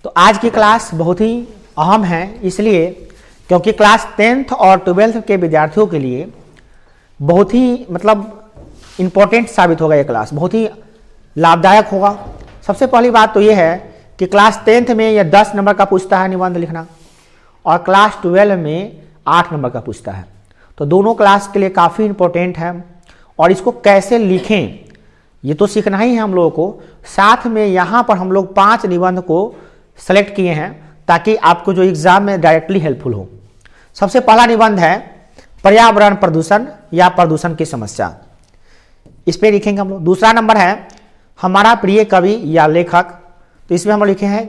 तो आज की क्लास बहुत ही अहम है, इसलिए क्योंकि क्लास 10th और 12th के विद्यार्थियों के लिए बहुत ही इम्पोर्टेंट साबित होगा। ये क्लास बहुत ही लाभदायक होगा। सबसे पहली बात तो ये है कि क्लास 10th में यह 10 नंबर का पूछता है निबंध लिखना, और क्लास 12 में 8 नंबर का पूछता है। तो दोनों क्लास के लिए काफ़ी इम्पोर्टेंट है, और इसको कैसे लिखें ये तो सीखना ही है हम लोगों को। साथ में यहाँ पर हम लोग 5 निबंध को सेलेक्ट किए हैं ताकि आपको जो एग्जाम में डायरेक्टली हेल्पफुल हो। सबसे पहला निबंध है पर्यावरण प्रदूषण या प्रदूषण की समस्या, इस पे लिखेंगे हम लोग। दूसरा नंबर है हमारा प्रिय कवि या लेखक, तो इसमें हम लोग लिखे हैं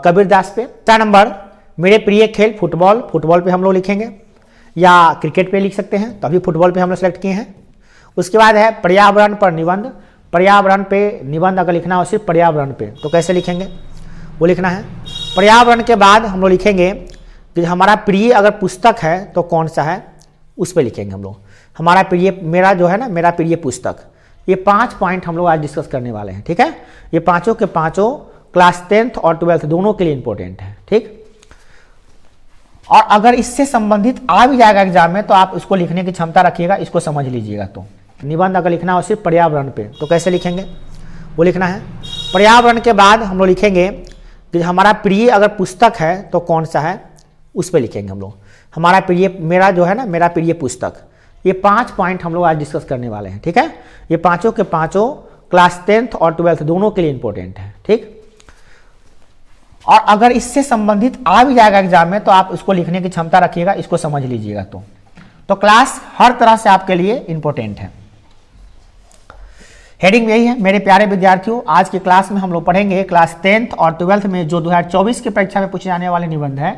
कबीर दास पे। तीसरा नंबर मेरे प्रिय खेल फुटबॉल, फुटबॉल पे हम लोग लिखेंगे, या क्रिकेट पे लिख सकते हैं, तो अभी फुटबॉल पे हम लोग सेलेक्ट किए हैं। उसके बाद है पर्यावरण पर निबंध, पर्यावरण पे निबंध अगर लिखना हो सिर्फ पर्यावरण पे तो कैसे लिखेंगे वो लिखना है। पर्यावरण के बाद हम लोग लिखेंगे कि हमारा प्रिय अगर पुस्तक है तो कौन सा है, उस पर लिखेंगे हम लोग। हमारा प्रिय, मेरा जो है ना, मेरा प्रिय पुस्तक। ये 5 पॉइंट हम लोग आज डिस्कस करने वाले हैं, ठीक है। ये पांचों के पांचों क्लास 10th और 12th दोनों के लिए इंपॉर्टेंट है, ठीक। और अगर इससे संबंधित आ भी जाएगा एग्जाम में तो आप इसको लिखने की क्षमता रखिएगा, इसको समझ लीजिएगा। तो निबंध अगर लिखना हो सिर्फ पर्यावरण पे तो कैसे लिखेंगे वो लिखना है। पर्यावरण के बाद हम लोग लिखेंगे कि हमारा प्रिय अगर पुस्तक है तो कौन सा है, उस पर लिखेंगे हम लोग। हमारा प्रिय, मेरा जो है ना, मेरा प्रिय पुस्तक। ये 5 पॉइंट हम लोग आज डिस्कस करने वाले हैं, ठीक है। ये पांचों के पांचों क्लास 10th और 12th दोनों के लिए इंपॉर्टेंट है, ठीक। और अगर इससे संबंधित आ भी जाएगा एग्जाम में तो आप इसको लिखने की क्षमता रखिएगा, इसको समझ लीजिएगा। तो क्लास हर तरह से आपके लिए इंपॉर्टेंट है। हेडिंग यही है मेरे प्यारे विद्यार्थियों। आज की क्लास में हम लोग पढ़ेंगे क्लास 10th और 12th में जो 2024 की परीक्षा में पूछे जाने वाले निबंध है।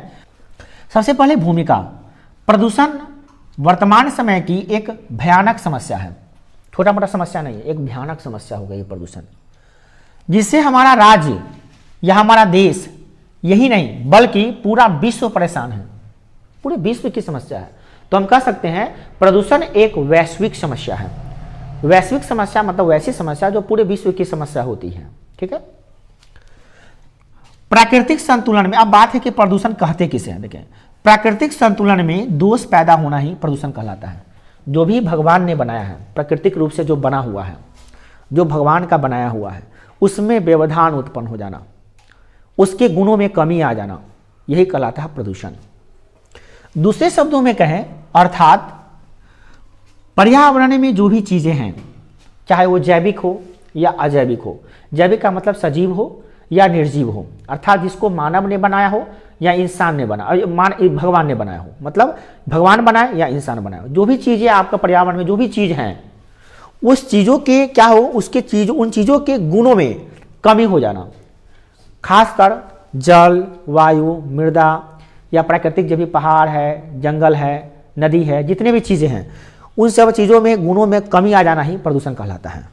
सबसे पहले भूमिका। प्रदूषण वर्तमान समय की एक भयानक समस्या है, छोटा मोटा समस्या नहीं है, एक भयानक समस्या हो गई प्रदूषण, जिससे हमारा राज्य या हमारा देश, यही नहीं बल्कि पूरा विश्व परेशान है। पूरे विश्व की समस्या है। तो हम कह सकते हैं प्रदूषण एक वैश्विक समस्या है। वैश्विक समस्या मतलब वैसी समस्या जो पूरे विश्व की समस्या होती है, ठीक है। प्राकृतिक संतुलन में, अब बात है कि प्रदूषण कहते किसे हैं। देखें, प्राकृतिक संतुलन में दोष पैदा होना ही प्रदूषण कहलाता है। जो भी भगवान ने बनाया है, प्राकृतिक रूप से जो बना हुआ है, जो भगवान का बनाया हुआ है, उसमें व्यवधान उत्पन्न हो जाना, उसके गुणों में कमी आ जाना, यही कहलाता है प्रदूषण। दूसरे शब्दों में कहें अर्थात पर्यावरण में जो भी चीजें हैं, चाहे वो जैविक हो या अजैविक हो, जैविक का मतलब सजीव हो या निर्जीव हो, अर्थात जिसको मानव ने बनाया हो या इंसान ने बनाया, भगवान ने बनाया हो, मतलब भगवान बनाए या इंसान बनाया हो, जो भी चीजें आपका पर्यावरण में जो भी चीज हैं, उस चीजों के क्या हो, उन चीजों के गुणों में कमी हो जाना, खासकर जल, वायु, मृदा या प्राकृतिक जो भी पहाड़ है, जंगल है, नदी है, जितने भी चीजें हैं, उन सब चीजों में गुणों में कमी आ जाना ही प्रदूषण कहलाता है।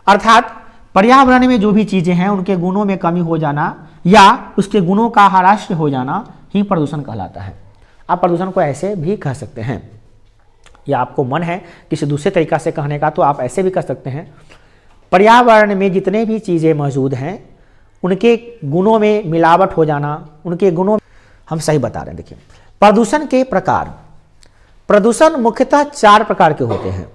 अर्थात पर्यावरण में जो भी चीजें हैं उनके गुणों में कमी हो जाना या उसके गुणों का ह्रास हो जाना ही प्रदूषण कहलाता है। आप प्रदूषण को ऐसे भी कह सकते हैं, या आपको मन है किसी दूसरे तरीका से कहने का तो आप ऐसे भी कह सकते हैं, पर्यावरण में जितने भी चीजें मौजूद हैं उनके गुणों में मिलावट हो जाना, उनके गुणों, हम सही बता रहे हैं। देखिए, प्रदूषण के प्रकार। प्रदूषण मुख्यतः 4 प्रकार के होते हैं।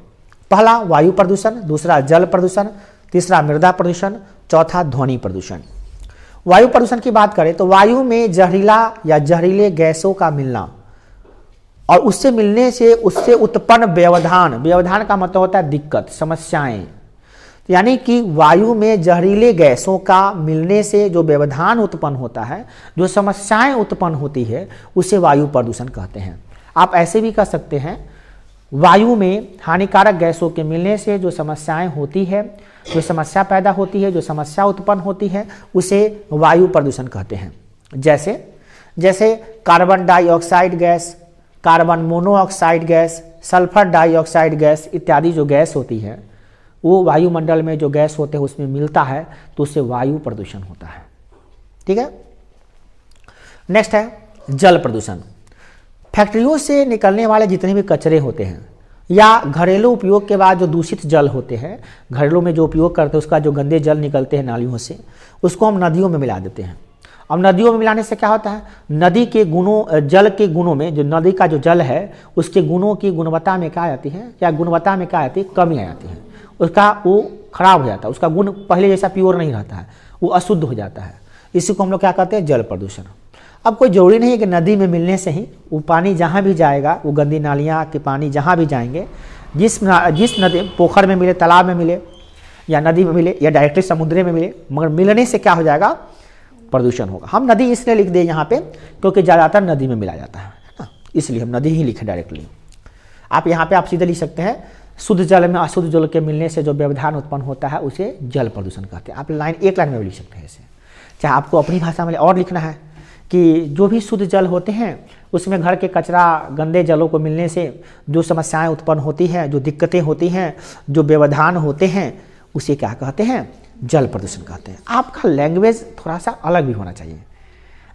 पहला वायु प्रदूषण, दूसरा जल प्रदूषण, तीसरा मृदा प्रदूषण, चौथा ध्वनि प्रदूषण। वायु प्रदूषण की बात करें तो वायु में जहरीला या जहरीले गैसों का मिलना और उससे मिलने से उससे उत्पन्न व्यवधान, व्यवधान का मतलब होता है दिक्कत, समस्याएं, यानी कि वायु में जहरीले गैसों का मिलने से जो व्यवधान उत्पन्न होता है, जो समस्याएं उत्पन्न होती है, उसे वायु प्रदूषण कहते हैं। आप ऐसे भी कह सकते हैं वायु में हानिकारक गैसों के मिलने से जो समस्याएं होती है, जो समस्या पैदा होती है, जो समस्या उत्पन्न होती है, उसे वायु प्रदूषण कहते हैं। जैसे carbon dioxide gas, carbon monoxide gas, sulphur dioxide gas इत्यादि जो गैस होती है, वो वायुमंडल में जो गैस होते हैं उसमें मिलता है तो उससे वायु प्रदूषण होता है, ठीक है। नेक्स्ट है जल प्रदूषण। फैक्ट्रियों से निकलने वाले जितने भी कचरे होते हैं या घरेलू उपयोग के बाद जो दूषित जल होते हैं, घरेलू में जो उपयोग करते हैं उसका जो गंदे जल निकलते हैं नालियों से, उसको हम नदियों में मिला देते हैं अब नदियों में मिलाने से क्या होता है, नदी के गुणों, जल के गुणों में, जो नदी का जो जल है उसके गुणों की गुणवत्ता में क्या आ जाती है, या गुणवत्ता में क्या आती है, कमी आ जाती है, उसका वो खराब हो जाता है, उसका गुण पहले जैसा प्योर नहीं रहता है, वो अशुद्ध हो जाता है। इसी को हम लोग क्या कहते हैं, जल प्रदूषण। अब कोई जरूरी नहीं है कि नदी में मिलने से ही वो पानी जहाँ भी जाएगा, वो गंदी नालियाँ के पानी जहाँ भी जाएंगे, जिस नदी, पोखर में मिले, तालाब में मिले, या नदी में मिले, या डायरेक्टली समुद्र में मिले, मगर मिलने से क्या हो जाएगा, प्रदूषण होगा। हम नदी इसलिए लिख दें यहाँ पे क्योंकि ज़्यादातर नदी में मिला जाता है ना, इसलिए हम नदी ही लिखें डायरेक्टली। आप यहाँ पे आप सीधे लिख सकते हैं, शुद्ध जल में अशुद्ध जल के मिलने से जो व्यवधान उत्पन्न होता है उसे जल प्रदूषण कहते हैं। आप एक लाइन में भी लिख सकते हैं इसे, चाहे आपको अपनी भाषा में और लिखना है कि जो भी शुद्ध जल होते हैं उसमें घर के कचरा, गंदे जलों को मिलने से जो समस्याएं उत्पन्न होती हैं, जो दिक्कतें होती हैं, जो व्यवधान होते हैं, उसे क्या कहते हैं, जल प्रदूषण कहते हैं। आपका लैंग्वेज थोड़ा सा अलग भी होना चाहिए,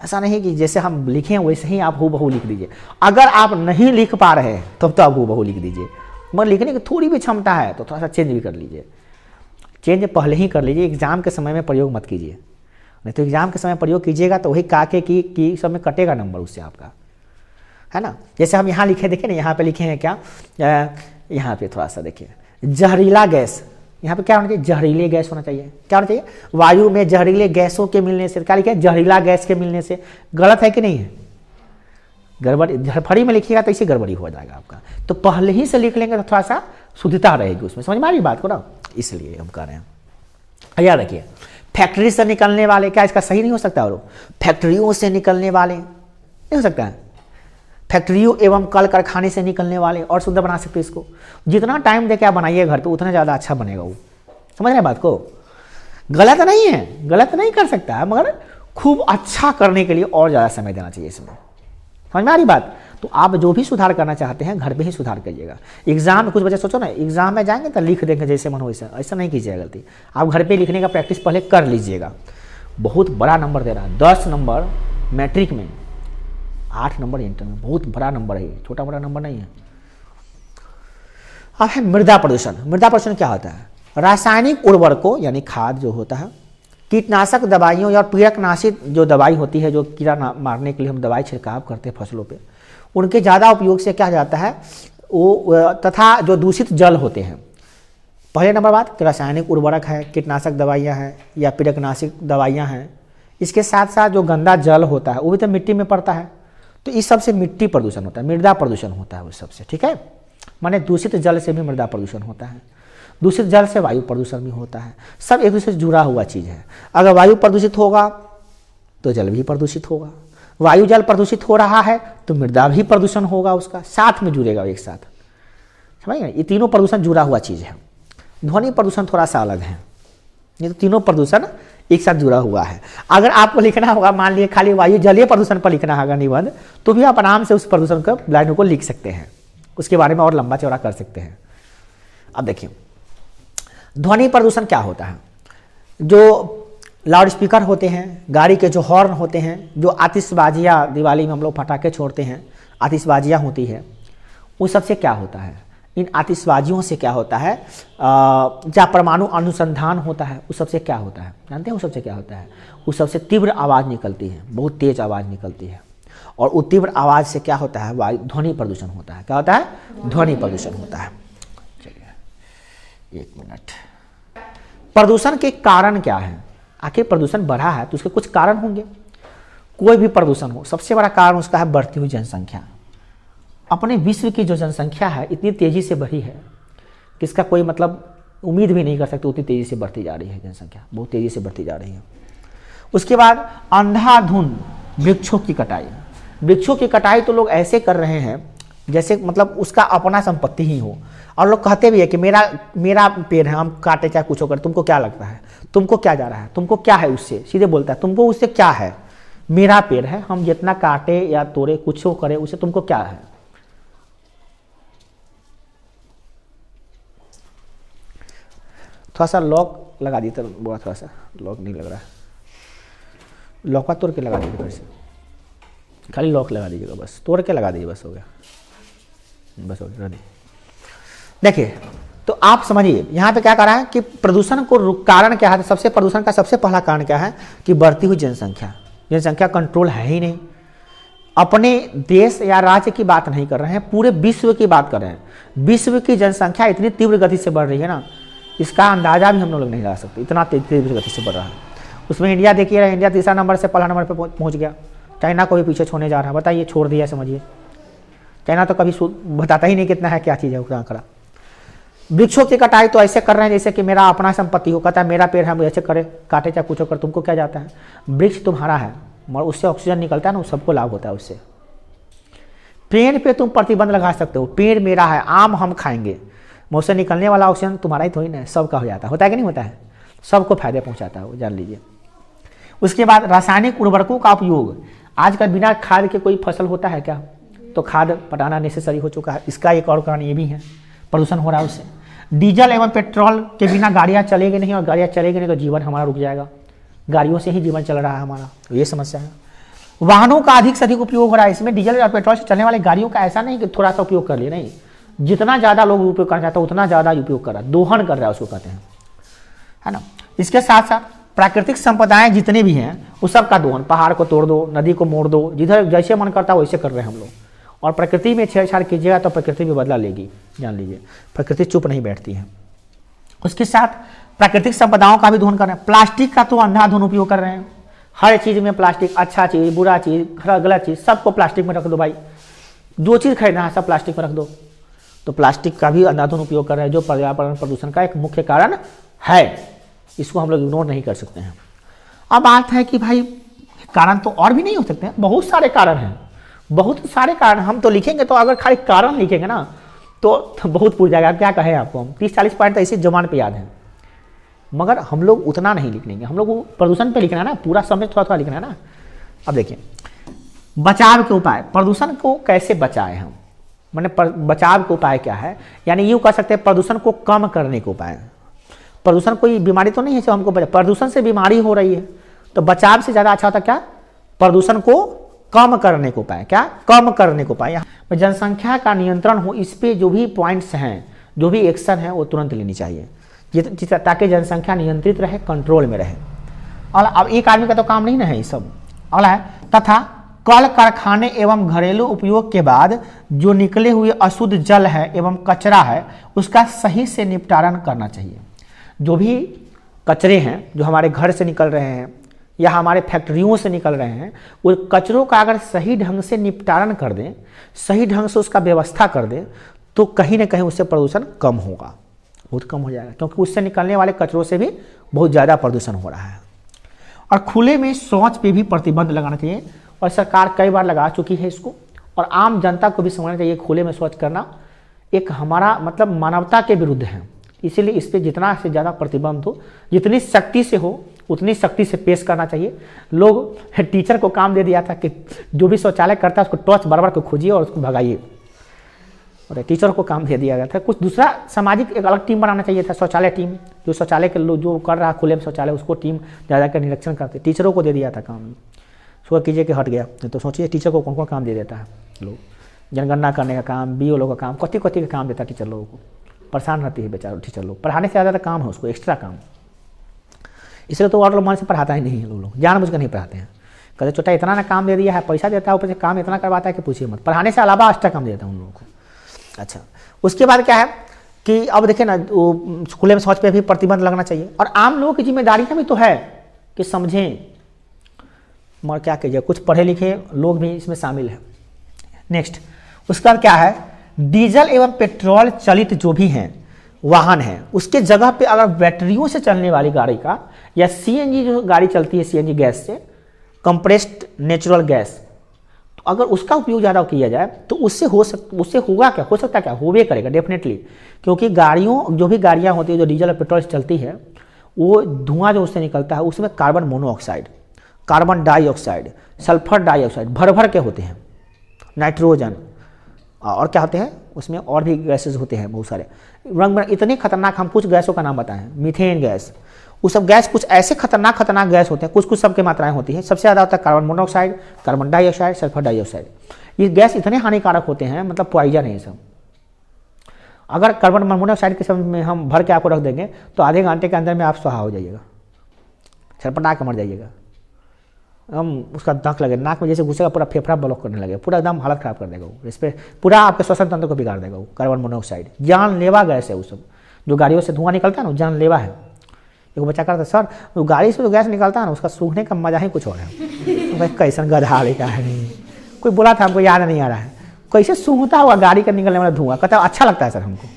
ऐसा नहीं कि जैसे हम लिखें वैसे ही आप हूबहू लिख दीजिए। अगर आप नहीं लिख पा रहे हैं तब तो आप हूबहू लिख दीजिए, मगर लिखने की थोड़ी भी क्षमता है तो थोड़ा सा चेंज भी कर लीजिए। चेंज पहले ही कर लीजिए, एग्जाम के समय में प्रयोग मत कीजिए, नहीं तो एग्जाम के समय प्रयोग कीजिएगा तो वही काके की सब में कटेगा नंबर उससे आपका, है ना। जैसे हम यहाँ लिखे, देखिए ना, यहाँ पे लिखे हैं क्या, यहाँ पे थोड़ा सा देखिए, जहरीला गैस, यहाँ पे क्या होना चाहिए, जहरीले गैस होना चाहिए। क्या होना चाहिए, वायु में जहरीले गैसों के मिलने से, क्या लिखे, जहरीला गैस के मिलने से। गलत है कि नहीं है, गड़बड़ी, झड़फड़ी में लिखिएगा तो इसी गड़बड़ी हो जाएगा आपका। तो पहले ही से लिख लेंगे तो थोड़ा सा शुद्धता रहेगी उसमें, समझ में आ रही बात को ना, इसलिए हम कह रहे हैं। याद रखिए, फैक्ट्री से निकलने वाले, क्या इसका सही नहीं हो सकता, और फैक्ट्रियों से निकलने वाले नहीं हो सकता है, फैक्ट्रियों एवं कल कारखाने से निकलने वाले, और शुद्ध बना सकते इसको। जितना टाइम देके आप बनाइए घर पे उतना ज़्यादा अच्छा बनेगा वो, समझ रहे बात को। गलत नहीं है, गलत नहीं कर सकता है, मगर खूब अच्छा करने के लिए और ज़्यादा समय देना चाहिए इसमें, समझ में आ रही बात। तो आप जो भी सुधार करना चाहते हैं घर पे ही सुधार करिएगा। एग्जाम में कुछ बच्चे सोचो ना, एग्जाम में जाएंगे तो लिख देंगे जैसे मन हो वैसे, ऐसा नहीं कीजिएगा गलती। आप घर पे लिखने का प्रैक्टिस पहले कर लीजिएगा। बहुत बड़ा नंबर दे रहा है, 10 नंबर मैट्रिक में, 8 नंबर इंटर में, बहुत बड़ा नंबर है, छोटा बड़ा नंबर नहीं है। अब है मृदा प्रदूषण। मृदा प्रदूषण क्या होता है, रासायनिक उर्वरकों यानी खाद जो होता है, कीटनाशक दवाइयों या पीड़कनाशी जो दवाई होती है, जो कीड़ा मारने के लिए हम दवाई छिड़काव करते हैं फसलों पे, उनके ज़्यादा उपयोग से क्या जाता है वो, तथा जो दूषित जल होते हैं। पहले नंबर बात कि रासायनिक उर्वरक है, कीटनाशक दवाइयाँ हैं या पीड़कनाशी दवाइयाँ हैं, इसके साथ साथ जो गंदा जल होता है वो भी तो मिट्टी में पड़ता है, तो इस सबसे मिट्टी प्रदूषण होता है, मृदा प्रदूषण होता है उस सबसे, ठीक है। माने दूषित जल से भी मृदा प्रदूषण होता है, दूषित जल से वायु प्रदूषण भी होता है, सब एक दूसरे से जुड़ा हुआ चीज़ है। अगर वायु प्रदूषित होगा तो जल भी प्रदूषित होगा, वायु जल प्रदूषित हो रहा है तो मृदा भी प्रदूषण होगा, उसका साथ में जुड़ेगा एक साथ, समझ गए। ये तीनों प्रदूषण जुड़ा हुआ चीज़ है। ध्वनि प्रदूषण थोड़ा सा अलग है, ये तो तीनों प्रदूषण एक साथ जुड़ा हुआ है। अगर आपको लिखना होगा, मान लिए खाली वायु जलीय प्रदूषण पर लिखना होगा निबंध, तो भी आप आराम से उस प्रदूषण को लाइनों को लिख सकते हैं, उसके बारे में और लंबा चौड़ा कर सकते हैं। अब देखिए ध्वनि प्रदूषण क्या होता है, जो लाउड स्पीकर होते हैं, गाड़ी के जो हॉर्न होते हैं, जो आतिशबाजियाँ दिवाली में हम लोग पटाखे छोड़ते हैं, आतिशबाजियाँ होती है, उस सबसे क्या होता है, इन आतिशबाजियों से क्या होता है, जहाँ परमाणु अनुसंधान होता है उस सबसे क्या होता है, जानते हैं उस सबसे क्या होता है, उस सबसे तीव्र आवाज़ निकलती है, बहुत तेज आवाज़ निकलती है, और उस तीव्र आवाज़ से क्या होता है, वायु ध्वनि प्रदूषण होता है। क्या होता है, ध्वनि प्रदूषण होता है। चलिए 1 मिनट। प्रदूषण के कारण क्या है, आखिर प्रदूषण बढ़ा है तो उसके कुछ कारण होंगे। कोई भी प्रदूषण हो, सबसे बड़ा कारण उसका है बढ़ती हुई जनसंख्या। अपने विश्व की जो जनसंख्या है इतनी तेजी से बढ़ी है कि इसका कोई मतलब उम्मीद भी नहीं कर सकते, उतनी तेजी से बढ़ती जा रही है जनसंख्या, बहुत तेजी से बढ़ती जा रही है। उसके बाद अंधाधुंध वृक्षों की कटाई। वृक्षों की कटाई तो लोग ऐसे कर रहे हैं जैसे मतलब उसका अपना संपत्ति ही हो, और लोग कहते भी है कि मेरा पेड़ है, हम काटे चाहे कुछ कर, तुमको क्या लगता है, तुमको क्या जा रहा है, तुमको क्या है उससे, सीधे बोलता है तुमको उससे क्या है, मेरा पेड़ है, हम जितना काटे या तोड़े कुछ करे उससे तुमको क्या है। थोड़ा सा लॉक लगा दी तो बोला, थोड़ा सा लॉक नहीं लग रहा है, लॉक का तोड़ के लगा दीजिए, फिर से खाली लॉक लगा दीजिएगा, बस तोड़ के लगा दीजिए, बस हो गया, बस हो गया। देखिए तो आप समझिए यहाँ पे क्या कर रहा है कि प्रदूषण को कारण क्या है, सबसे प्रदूषण का सबसे पहला कारण क्या है कि बढ़ती हुई जनसंख्या। जनसंख्या कंट्रोल है ही नहीं। अपने देश या राज्य की बात नहीं कर रहे हैं, पूरे विश्व की बात कर रहे हैं। विश्व की जनसंख्या इतनी तीव्र गति से बढ़ रही है ना, इसका अंदाजा भी हम लोग नहीं लगा सकते, इतना तीव्र गति से बढ़ रहा है। उसमें इंडिया देखिए, इंडिया तीसरा नंबर से पहला नंबर पर पहुंच गया, चाइना को भी पीछे छोड़ने जा रहा है। बताइए, छोड़ दिया समझिए। चाइना तो कभी बताता ही नहीं कितना है, क्या चीज़ है उसका आंकड़ा। वृक्षों की कटाई तो ऐसे कर रहे हैं जैसे कि मेरा अपना संपत्ति हो, कहता है मेरा पेड़ है, ऐसे करे, काटे चाहे कुछ कर, तुमको क्या जाता है। वृक्ष तुम्हारा है, मगर उससे ऑक्सीजन निकलता है ना, सबको लाभ होता है उससे। पेड़ पे तुम प्रतिबंध लगा सकते हो, पेड़ मेरा है, आम हम खाएंगे, मुझसे निकलने वाला ऑक्सीजन तुम्हारा ही थोड़ी ना है, सबका हो जाता है। होता है कि नहीं होता है, सबको फायदे पहुंचाता है वो, जान लीजिए। उसके बाद रासायनिक उर्वरकों का उपयोग। आजकल बिना खाद के कोई फसल होता है क्या? तो खाद पटाना नेसेसरी हो चुका है। इसका एक और कारण ये भी है, प्रदूषण हो रहा है उससे। डीजल एवं पेट्रोल के बिना गाड़ियाँ चलेगी नहीं, और गाड़ियाँ चलेगी नहीं तो जीवन हमारा रुक जाएगा। गाड़ियों से ही जीवन चल रहा है हमारा, ये समस्या है। वाहनों का अधिक से अधिक उपयोग हो रहा है इसमें। डीजल और पेट्रोल से चलने वाली गाड़ियों का ऐसा नहीं कि थोड़ा सा उपयोग कर लिए, नहीं, जितना ज़्यादा लोग उपयोग करना चाहते हैं उतना ज़्यादा उपयोग कर रहा है, दोहन कर रहा है उसको कहते हैं, है ना। इसके साथ साथ प्राकृतिक संपदाएं जितने भी हैं उस सब का दोहन, पहाड़ को तोड़ दो, नदी को मोड़ दो, जिधर जैसे मन करता है वैसे कर रहे हैं हम लोग। और प्रकृति में छेड़छाड़ कीजिएगा तो प्रकृति भी बदला लेगी, जान लीजिए। प्रकृति चुप नहीं बैठती है। उसके साथ प्राकृतिक संपदाओं का भी दोहन कर रहे हैं। प्लास्टिक का तो अंधाधुंध उपयोग कर रहे हैं, हर चीज़ में प्लास्टिक, अच्छा चीज़, बुरा चीज़, गलत चीज़, सबको प्लास्टिक में रख दो भाई। जो चीज़ खरीदना है सब प्लास्टिक में रख दो। तो प्लास्टिक का भी अंधाधुंध उपयोग कर रहे हैं, जो पर्यावरण प्रदूषण का एक मुख्य कारण है। इसको हम लोग इग्नोर नहीं कर सकते हैं। अब बात है कि भाई कारण तो और भी नहीं हो सकते हैं, बहुत सारे कारण हैं, बहुत सारे कारण। हम तो लिखेंगे तो अगर खाली कारण लिखेंगे ना तो बहुत पूछ जाएगा, क्या कहें आपको। हम 30-40 पॉइंट तो ऐसे जबान पे याद हैं, मगर हम लोग उतना नहीं लिख लेंगे। हम लोग प्रदूषण पे लिखना है ना, पूरा समय थोड़ा थोड़ा लिखना है ना। अब देखिए, बचाव के उपाय, प्रदूषण को कैसे बचाएं हम, मैंने बचाव के उपाय क्या है, यानी यूँ कह सकते हैं प्रदूषण को कम करने के उपाय। प्रदूषण कोई बीमारी तो नहीं है जो हमको प्रदूषण से बीमारी हो रही है, तो बचाव से ज़्यादा अच्छा होता क्या, प्रदूषण को कम करने को उपाय। क्या कम करने को उपाय? जनसंख्या का नियंत्रण हो, इस पे जो भी पॉइंट्स हैं, जो भी एक्शन है वो तुरंत लेनी चाहिए, ताकि जनसंख्या नियंत्रित रहे, कंट्रोल में रहे। और अब एक आदमी का तो काम नहीं ना है ये सब। अगला है, तथा कल कारखाने एवं घरेलू उपयोग के बाद जो निकले हुए अशुद्ध जल है एवं कचरा है उसका सही से निपटारण करना चाहिए। जो भी कचरे हैं जो हमारे घर से निकल रहे हैं या हमारे फैक्ट्रियों से निकल रहे हैं, वो कचरों का अगर सही ढंग से निपटारण कर दें, सही ढंग से उसका व्यवस्था कर दें, तो कहीं ना कहीं उससे प्रदूषण कम होगा, बहुत कम हो जाएगा। क्योंकि उससे निकलने वाले कचरों से भी बहुत ज़्यादा प्रदूषण हो रहा है। और खुले में शौच पे भी प्रतिबंध लगाना चाहिए, और सरकार कई बार लगा चुकी है इसको। और आम जनता को भी समझना चाहिए खुले में शौच करना एक हमारा मतलब मानवता के विरुद्ध है। इसीलिए इस पर जितना से ज़्यादा प्रतिबंध हो, जितनी सख्ती से हो उतनी सख्ती से पेश करना चाहिए। लोग टीचर को काम दे दिया था कि जो भी शौचालय करता है उसको टॉर्च बार को खोजिए और उसको भगाइए, और टीचर को काम दे दिया गया था। कुछ दूसरा सामाजिक एक अलग टीम बनाना चाहिए था, शौचालय टीम, जो शौचालय के लोग जो कर रहा खुले में शौचालय उसको टीम ज़्यादा कर निरीक्षण करते। टीचरों को दे दिया था काम, सुबह कीजिए कि हट गया। तो सोचिए टीचर को कौन कौन काम दे देता है लोग, जनगणना करने का काम, बीओ लोगों का काम, कति का काम देता है टीचर लोगों को। परेशान रहती है बेचारा टीचर लोग, पढ़ाने से ज़्यादा काम है उसको, एक्स्ट्रा काम। इसलिए तो और लोग मन से पढ़ाता ही नहीं है, लोग जानबूझ कर नहीं पढ़ाते हैं। कहते छोटा इतना ना काम दे दिया है, पैसा देता है, ऊपर से काम इतना करवाता है कि पूछिए मत। पढ़ाने से अलावा एक्स्ट्रा काम देता है उन लोगों को। अच्छा, उसके बाद क्या है कि अब देखिए ना, वो खुले में शौच पे भी प्रतिबंध लगना चाहिए। और आम लोगों की जिम्मेदारी भी तो है कि समझें, मगर क्या कीजिए, कुछ पढ़े लिखे लोग भी इसमें शामिल हैं। नेक्स्ट, उसका क्या है, डीजल एवं पेट्रोल चलित जो भी हैं वाहन हैं, उसके जगह पे अगर बैटरियों से चलने वाली गाड़ी का या सीएनजी जो गाड़ी चलती है, सीएनजी गैस से, कंप्रेस्ड नेचुरल गैस, तो अगर उसका उपयोग ज़्यादा किया जाए तो उससे होगा क्या, हो सकता क्या, होवे करेगा डेफिनेटली। क्योंकि गाड़ियों जो भी गाड़ियाँ होती है जो डीजल और पेट्रोल से चलती है, वो धुआं जो उससे निकलता है उसमें carbon monoxide, carbon dioxide, sulphur dioxide भर के होते हैं, नाइट्रोजन, और क्या होते हैं उसमें और भी गैसेज होते हैं बहुत सारे रंग बिरंग, इतने खतरनाक। हम कुछ गैसों का नाम बताएं, मीथेन गैस, वो सब गैस कुछ ऐसे खतरनाक गैस होते हैं, कुछ सबकी मात्राएं होती हैं। सबसे ज़्यादा होता है carbon monoxide, carbon dioxide, sulphur dioxide. ये गैस इतने हानिकारक होते हैं, मतलब पॉइजन है ये सब। अगर कार्बन मोनोऑक्साइड के समय में हम भर के आपको रख देंगे तो आधे घंटे के अंदर में आप स्वाहा हो जाइएगा, छटपटा के मर जाइएगा। हम उसका दांत लगे, नाक में जैसे घुसेगा पूरा फेफड़ा ब्लॉक करने लगे, पूरा एकदम हालत खराब कर देगा वो, इस पर पूरा आपके श्वसन तंत्र को बिगाड़ देगा वो। कार्बन मोनोऑक्साइड जानलेवा गैस है वो सब, जो गाड़ियों से धुआं निकलता है ना, जानलेवा है। एक बच्चा कहता सर वो गाड़ी से जो गैस निकलता है ना, उसका सूखने का मजा ही कुछ और है। कैसन गधा लेका है, कोई बोला था हमको याद नहीं आ रहा है, कैसे सूंघता हुआ गाड़ी का निकलने वाला धुआं, कहता अच्छा लगता है सर हमको।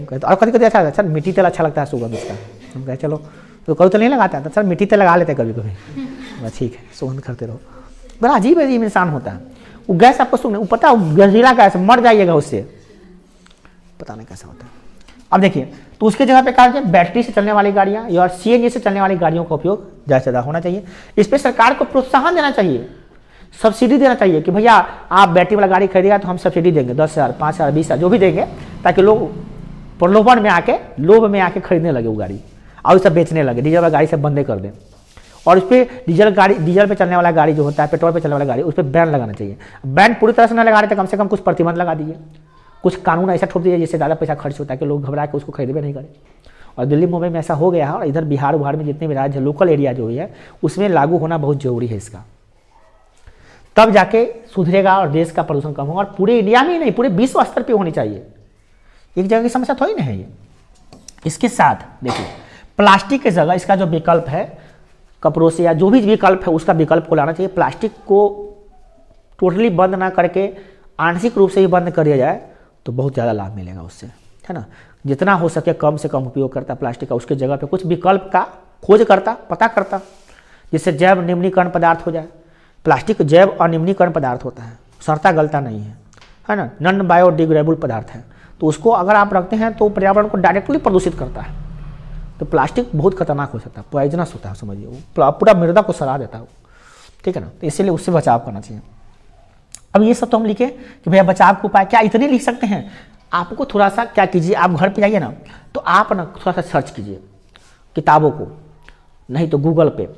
कहते और कभी कभी अच्छा लगता है सर, मिट्टी तेल अच्छा लगता है सुगंध उसका। हम कहे चलो तो कभी तो नहीं लगाता है, तो सर मिट्टी तेल लगा लेते कभी कभी, ठीक है सुगंध करते रहो। बड़ा अजीब अजीब इंसान होता है वो। गैस आपको सूंघने, वो पता है जहरीला गैस, मर जाइएगा उससे, पता नहीं कैसा होता है। अब देखिए, तो उसके जगह पे कहा बैटरी से चलने वाली गाड़ियाँ या सीएनजी से चलने वाली गाड़ियों का उपयोग ज़्यादा से ज़्यादा होना चाहिए। इस पर सरकार को प्रोत्साहन देना चाहिए, सब्सिडी देना चाहिए कि भैया आप बैटरी वाला गाड़ी खरीदेगा तो हम सब्सिडी देंगे 10,000, 5,000, 20,000 जो भी देंगे, ताकि लोग प्रलोभन में आके, लोभ में आके खरीदने लगे वो गाड़ी और सब बेचने लगे। डीजल वाला गाड़ी सब बंदे कर दें, और उस पर डीजल पे चलने वाला गाड़ी जो होता है, पेट्रोल पे चलने वाला गाड़ी, उस पर बैन लगाना चाहिए। बैन पूरी तरह से न लगा रहे थे, कम से कम कुछ प्रतिबंध लगा दीजिए, कुछ कानून ऐसा ठोक दीजिए जिससे ज़्यादा पैसा खर्च होता है कि लोग घबरा के उसको खरीदे नहीं करें। और दिल्ली मुंबई में ऐसा हो गया है, और इधर बिहार उहार में जितने भी राज्य है, लोकल एरिया जो है उसमें लागू होना बहुत जरूरी है इसका, तब जाके सुधरेगा और देश का प्रदूषण कम होगा। और पूरे इंडिया में ही नहीं, पूरे विश्व स्तर पर होनी चाहिए, एक जगह की समस्या थोड़ी ना है ये। इसके साथ देखिए, प्लास्टिक की जगह इसका जो विकल्प है, कपड़ों से या जो भी विकल्प है उसका विकल्प को लाना चाहिए। प्लास्टिक को टोटली बंद ना करके आंशिक रूप से ही बंद कर दिया जाए तो बहुत ज़्यादा लाभ मिलेगा उससे, है ना। जितना हो सके कम से कम उपयोग करता प्लास्टिक का, उसके जगह पे कुछ विकल्प का खोज करता, पता करता, जिससे जैव निम्नीकरण पदार्थ हो जाए। प्लास्टिक जैव अनिम्नीकरण पदार्थ होता है, सड़ता गलता नहीं है ना, नॉन बायोडिग्रेडेबल पदार्थ है, तो उसको अगर आप रखते हैं तो पर्यावरण को डायरेक्टली प्रदूषित करता है। तो प्लास्टिक बहुत खतरनाक हो सकता है, पॉइजनस होता है, समझिए वो पूरा मृदा को सड़ा देता है, ठीक है ना। तो इसीलिए उससे बचाव करना चाहिए। अब ये सब तो हम लिखे कि भैया बचाव के उपाय क्या, इतने लिख सकते हैं। आपको थोड़ा सा क्या कीजिए, आप घर पे जाइए ना, तो आप ना थोड़ा सा सर्च कीजिए किताबों को, नहीं तो गूगल पे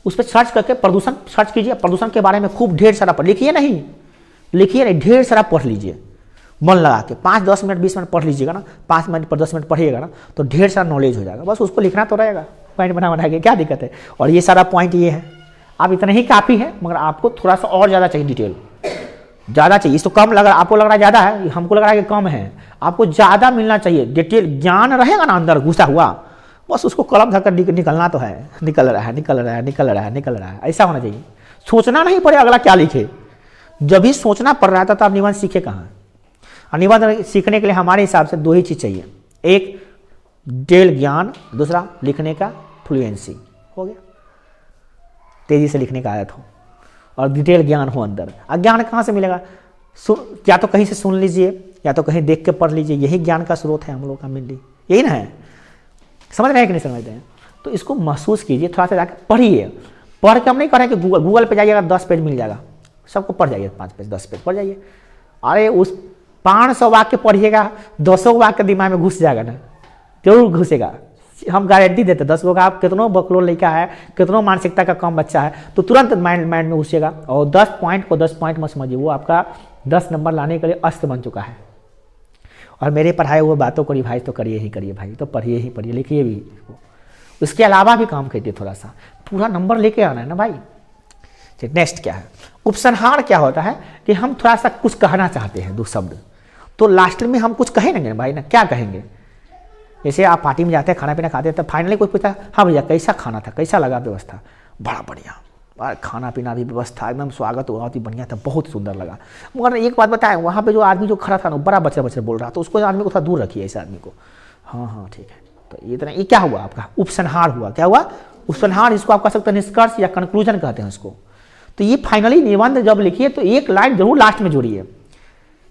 उस पर सर्च करके प्रदूषण सर्च कीजिए, प्रदूषण के बारे में खूब ढेर सारा पढ़, लिखिए नहीं ढेर सारा पढ़ लीजिए, मन लगा के 5, 10 मिनट 20 मिनट पढ़ लीजिएगा ना, 5 मिनट पर 10 मिनट पढ़िएगा ना, तो ढेर सारा नॉलेज हो जाएगा। बस उसको लिखना तो रहेगा, पॉइंट बना के, क्या दिक्कत है। और ये सारा पॉइंट ये है, आप इतना ही काफ़ी है, मगर आपको थोड़ा सा और ज़्यादा चाहिए, डिटेल ज़्यादा चाहिए। इसको कम लग रहा, आपको लग रहा है ज़्यादा है, हमको लग रहा है कि कम है, आपको ज़्यादा मिलना चाहिए। डिटेल ज्ञान रहेगा ना अंदर घुसा हुआ, बस उसको कलम धक्कर निकलना तो है, निकल रहा है, ऐसा होना चाहिए। सोचना नहीं पड़े अगला क्या लिखे, जब भी सोचना पड़ रहा था तो आप निबंध सीखे कहाँ। और निबंध सीखने के लिए हमारे हिसाब से 2 ही चीज़ चाहिए, एक डिटेल ज्ञान, दूसरा लिखने का फ्लुएंसी, हो गया, तेजी से लिखने का आदत हो और डिटेल ज्ञान हो अंदर। अज्ञान कहाँ से मिलेगा, या तो कहीं से सुन लीजिए या तो कहीं देख के पढ़ लीजिए, यही ज्ञान का स्रोत है हम लोग का मेनली, यही ना है। समझ रहे हैं कि नहीं समझते हैं, तो इसको महसूस कीजिए, थोड़ा सा जाकर पढ़िए। पढ़ के हम नहीं कह रहे हैं कि गूगल पे जाइएगा 10 पेज मिल जाएगा, सबको पढ़ जाइए, 5 पेज 10 पेज पढ़ जाइए। अरे उस 500 वाक्य पढ़िएगा, 200 वाक्य दिमाग में घुस जाएगा ना, जरूर घुसेगा, हम गारंटी देते। 10 लोग आप कितनों बकलोल लड़का है, कितनों मानसिकता का कम बच्चा है, तो तुरंत माइंड में घुसेगा। और 10 पॉइंट को 10 पॉइंट मत समझिए, वो आपका 10 नंबर लाने के लिए अस्त्र बन चुका है। और मेरे पढ़ाए हुए बातों को रिवाइज तो करिए ही करिए भाई, तो पढ़िए ही पढ़िए, लिखिए भी, उसके अलावा भी काम कीजिए, थोड़ा सा पूरा नंबर लेके आना है ना भाई। नेक्स्ट क्या है, उपसंहार क्या होता है कि हम थोड़ा सा कुछ कहना चाहते हैं 2 शब्द, तो लास्ट में हम कुछ कहेंगे भाई ना, क्या कहेंगे। जैसे आप पार्टी में जाते हैं, खाना पीना खाते हैं, तो फाइनली कोई पूछता है हाँ भैया कैसा खाना था, कैसा लगा व्यवस्था, बड़ा बढ़िया, खाना पीना भी व्यवस्था एकदम स्वागत बहुत ही बढ़िया था, बहुत सुंदर लगा। मगर एक बात बताएं, वहाँ पे जो आदमी जो खड़ा था ना, बड़ा बच्चा बच्चा बोल रहा, तो उसको आदमी को थोड़ा दूर रखिए, ऐसे आदमी को। हाँ ठीक है, तो ये इतना, ये क्या हुआ आपका उपसंहार हुआ, क्या हुआ उपसंहार, इसको आप कह सकते हैं निष्कर्ष या कंक्लूजन कहते हैं उसको। तो ये फाइनली निबंध जब लिखिए तो एक लाइन जरूर लास्ट में जोड़िए,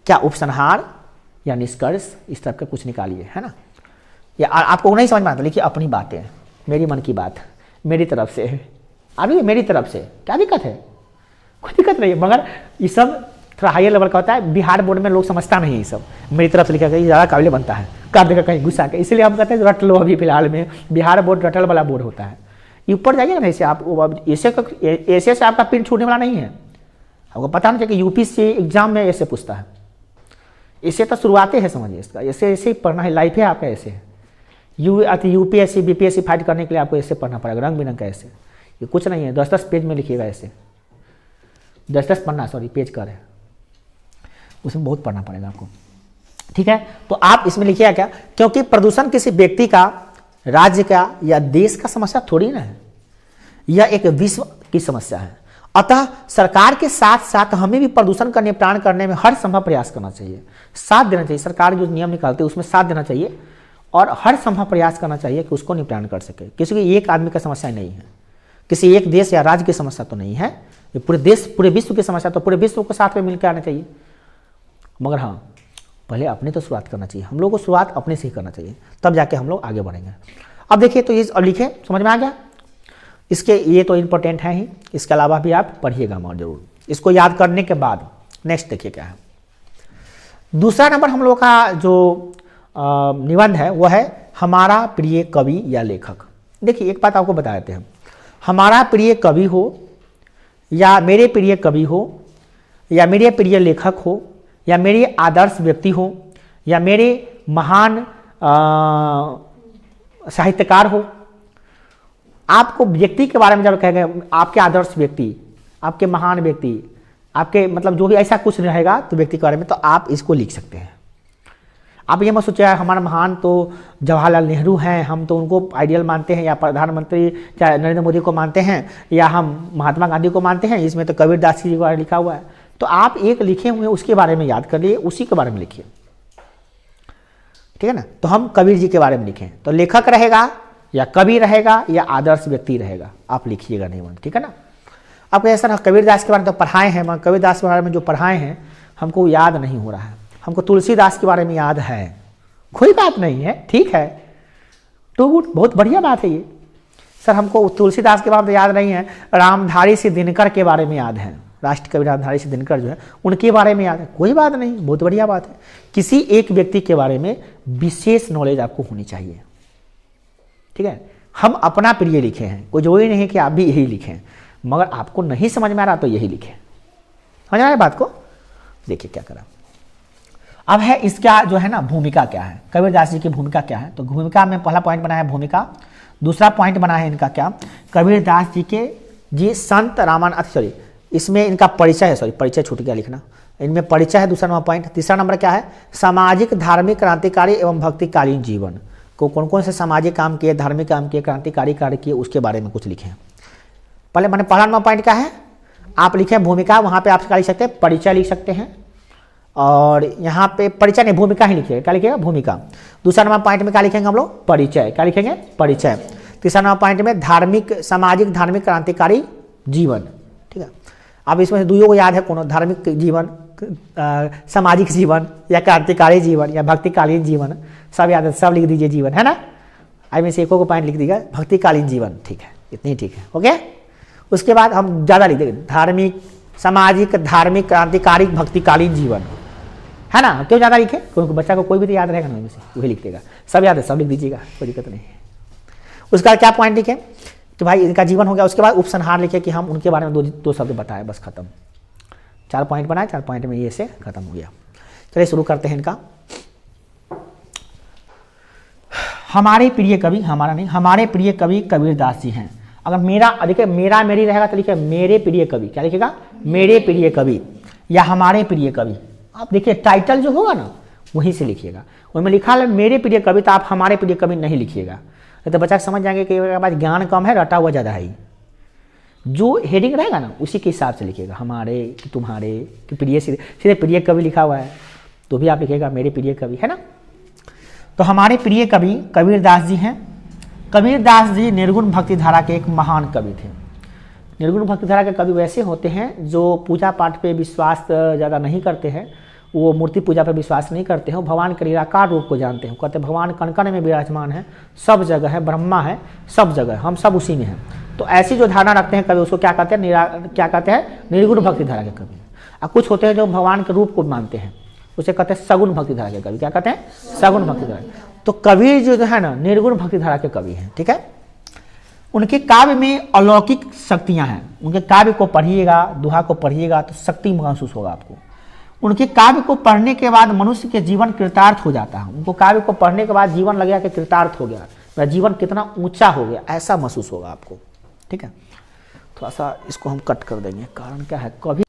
क्या उपसंहार या निष्कर्ष, इस तरह का कुछ निकालिए, है ना। या आपको नहीं समझ में आता, लिखिए अपनी बातें, मेरी मन की बात, मेरी तरफ से, अभी मेरी तरफ से, क्या दिक्कत है, कोई दिक्कत नहीं है। मगर ये सब थोड़ा हायर लेवल का होता है, बिहार बोर्ड में लोग समझता नहीं ये सब, मेरी तरफ से लिखा गया ज़्यादा काबिल बनता है, कर देगा कहीं गुस्सा के, इसलिए हम कहते हैं रट लो। अभी फिलहाल में बिहार बोर्ड रटल वाला बोर्ड होता है, ऊपर जाइए ना, ऐसे आप ऐसे से आपका पिन छूटने वाला नहीं है। आपको पता नहीं चाहिए कि यूपीएससी एग्जाम में ऐसे पूछता है, ऐसे तो शुरुआतें हैं, समझिए इसका, ऐसे ऐसे ही पढ़ना है, लाइफ है आपका ऐसे। यूपीएससी बीपीएससी फाइट करने के लिए आपको ऐसे पढ़ना पड़ेगा, रंग बिरंग का ऐसे, ये कुछ नहीं है, 10-10 पेज में लिखिएगा ऐसे। 10 पढ़ना, सॉरी पेज कर है, उसमें बहुत पढ़ना पड़ेगा आपको, ठीक है। तो आप इसमें लिखिएगा क्या, क्योंकि प्रदूषण किसी व्यक्ति का, राज्य का या देश का समस्या थोड़ी ना है, यह एक विश्व की समस्या है। अतः सरकार के साथ साथ हमें भी प्रदूषण का निपटान करने में हर संभव प्रयास करना चाहिए, साथ देना चाहिए। सरकार जो नियम निकालते हैं उसमें साथ देना चाहिए और हर संभव प्रयास करना चाहिए कि उसको निपटान कर सके। किसी की एक आदमी का समस्या नहीं है, किसी एक देश या राज्य की समस्या तो नहीं है, ये पूरे देश पूरे विश्व की समस्या, तो पूरे विश्व को साथ में मिलकर आना चाहिए। मगर हाँ, पहले अपने तो शुरुआत करना चाहिए, हम लोग को शुरुआत अपने से ही करना चाहिए, तब जाके हम लोग आगे बढ़ेंगे। अब देखिए, तो ये अब लिखे, समझ में आ गया। इसके ये तो इम्पोर्टेंट है ही, इसके अलावा भी आप पढ़िएगा और जरूर। इसको याद करने के बाद नेक्स्ट देखिए क्या है। दूसरा नंबर हम लोग का जो निबंध है वो है हमारा प्रिय कवि या लेखक। देखिए एक बात आपको बता देते हैं, हमारा प्रिय कवि हो या मेरे प्रिय कवि हो या मेरे प्रिय लेखक हो या मेरे आदर्श व्यक्ति हो या मेरे महान साहित्यकार हो, आपको व्यक्ति के बारे में जब कहेंगे आपके आदर्श व्यक्ति, आपके महान व्यक्ति, आपके मतलब जो भी ऐसा कुछ रहेगा तो व्यक्ति के बारे में, तो आप इसको लिख सकते हैं। आप ये मत सोचिए हमारा महान तो जवाहरलाल नेहरू हैं, हम तो उनको आइडियल मानते हैं, या प्रधानमंत्री चाहे नरेंद्र मोदी को मानते हैं, या हम महात्मा गांधी को मानते हैं, इसमें तो कबीरदास जी के बारे में लिखा हुआ है। तो आप एक लिखे हुए उसके बारे में याद कर लिए, उसी के बारे में लिखिए, ठीक है ना। तो हम कबीर जी के बारे में लिखें, तो लेखक रहेगा या कवि रहेगा या आदर्श व्यक्ति रहेगा, आप लिखिएगा निबंध, ठीक है ना। आप कहें सर कबीरदास के बारे में तो पढ़ाए हैं, मगर कबीरदास के बारे में जो पढ़ाए हैं हमको याद नहीं हो रहा है, हमको तुलसीदास के बारे में याद है, कोई बात नहीं है, ठीक है, तो गुड, बहुत बढ़िया बात है ये। सर हमको तुलसीदास के बारे में याद नहीं है, रामधारी सिंह दिनकर के बारे में याद है, राष्ट्र कवि रामधारी सिंह दिनकर जो है उनके बारे में याद है, कोई बात नहीं, बहुत बढ़िया बात है। किसी एक व्यक्ति के बारे में विशेष नॉलेज आपको होनी चाहिए, ठीक है। हम अपना प्रिय लिखे हैं, कोई जरूरी नहीं है कि आप भी यही लिखें, मगर आपको नहीं समझ में आ रहा तो यही लिखें, समझ रहा है बात को। देखिए क्या करा, अब है इसका जो है ना भूमिका क्या है, कबीरदास जी की भूमिका क्या है। तो भूमिका में पहला पॉइंट बना है भूमिका, दूसरा पॉइंट बना है इनका क्या, कबीरदास जी के जी संत रामानंद, सॉरी इसमें इनका परिचय है, सॉरी परिचय छूट गया लिखना, इनमें परिचय है दूसरा नंबर पॉइंट। तीसरा नंबर क्या है, सामाजिक धार्मिक क्रांतिकारी एवं भक्तिकालीन जीवन को कौन कौन से सामाजिक काम किए, धार्मिक काम किए, क्रांतिकारी कार्य किए, उसके बारे में कुछ लिखे। पहले मैंने पहला नंबर पॉइंट क्या है, आप लिखें भूमिका, वहाँ पे आप क्या लिख सकते हैं, परिचय लिख सकते हैं, और यहाँ पे परिचय नहीं भूमिका ही लिखिएगा, क्या लिखिएगा भूमिका। दूसरा नंबर पॉइंट में क्या लिखेंगे हम लोग, परिचय, क्या लिखेंगे परिचय। तीसरा नंबर पॉइंट में धार्मिक सामाजिक धार्मिक क्रांतिकारी जीवन, ठीक है। अब इसमें से दुइयों को याद है, कौन, धार्मिक जीवन, सामाजिक जीवन या क्रांतिकारी जीवन या भक्तिकालीन जीवन, सब याद है, सब लिख दीजिए जीवन, है ना। आई में से एक को पॉइंट लिख दीजिएगा भक्तिकालीन जीवन, ठीक है, इतनी ठीक है, ओके। उसके बाद हम ज़्यादा लिख देंगे धार्मिक सामाजिक धार्मिक क्रांतिकारी भक्तिकालीन जीवन, है ना। क्यों ज़्यादा लिखे, क्योंकि बच्चा को कोई भी तो याद रहेगा ना, इनमें से वही लिख देगा, सब याद है सब लिख दीजिएगा, कोई दिक्कत नहीं है। उसके बाद क्या पॉइंट लिखे कि भाई इनका जीवन हो गया, उसके बाद उपसंहार लिखे कि हम उनके बारे में दो शब्द बताए, बस खत्म। 4 पॉइंट बनाए, 4 पॉइंट में ये से खत्म हो गया। चलिए शुरू करते हैं इनका। हमारे प्रिय कवि, हमारा नहीं, हमारे प्रिय कवि कबीरदास जी हैं। अगर मेरा देखिए मेरा मेरी रहेगा तो लिखिए मेरे प्रिय कवि, क्या लिखेगा मेरे प्रिय कवि या हमारे प्रिय कवि। आप देखिए टाइटल जो होगा ना वहीं से लिखिएगा, उसमें लिखा है मेरे प्रिय कवि, तो आप हमारे प्रिय कवि नहीं लिखिएगा, तो बच्चा समझ जाएंगे कि बाद ज्ञान कम है रटा हुआ ज़्यादा है। जो हेडिंग रहेगा ना उसी के हिसाब से लिखिएगा, हमारे कि तुम्हारे कि प्रिय, सीधे प्रिय कवि लिखा हुआ है तो भी आप लिखिएगा मेरे प्रिय कवि, है ना। तो हमारे प्रिय कवि कबीरदास जी हैं। कबीरदास जी निर्गुण भक्ति धारा के एक महान कवि थे। निर्गुण भक्ति धारा के कवि वैसे होते हैं जो पूजा पाठ पे विश्वास ज़्यादा नहीं करते हैं, वो मूर्ति पूजा पर विश्वास नहीं करते हैं, वो भगवान के निराकार रूप को जानते हैं, कहते हैं भगवान कण कण में विराजमान है, सब जगह है, ब्रह्मा है, सब जगह हम सब उसी में हैं। तो ऐसी जो धारणा रखते हैं कवि उसको क्या कहते हैं, क्या कहते हैं निर्गुण भक्ति धारा के कवि। और कुछ होते हैं जो भगवान के रूप को मानते हैं, उसे कहते हैं सगुण भक्ति धारा के कवि, क्या कहते हैं सगुण भक्ति धारा। तो कबीर जो है ना निर्गुण भक्ति धारा के कवि हैं, ठीक है। उनके काव्य में अलौकिक शक्तियां हैं, उनके काव्य को पढ़िएगा, दोहा को पढ़िएगा तो शक्ति महसूस होगा आपको। उनके काव्य को पढ़ने के बाद मनुष्य के जीवन कृतार्थ हो जाता है, उनको काव्य को पढ़ने के बाद जीवन लगेगा कि कृतार्थ हो गया, मेरा जीवन कितना ऊंचा हो गया, ऐसा महसूस होगा आपको, ठीक है। थोड़ा सा इसको हम कट कर देंगे, कारण क्या है कभी।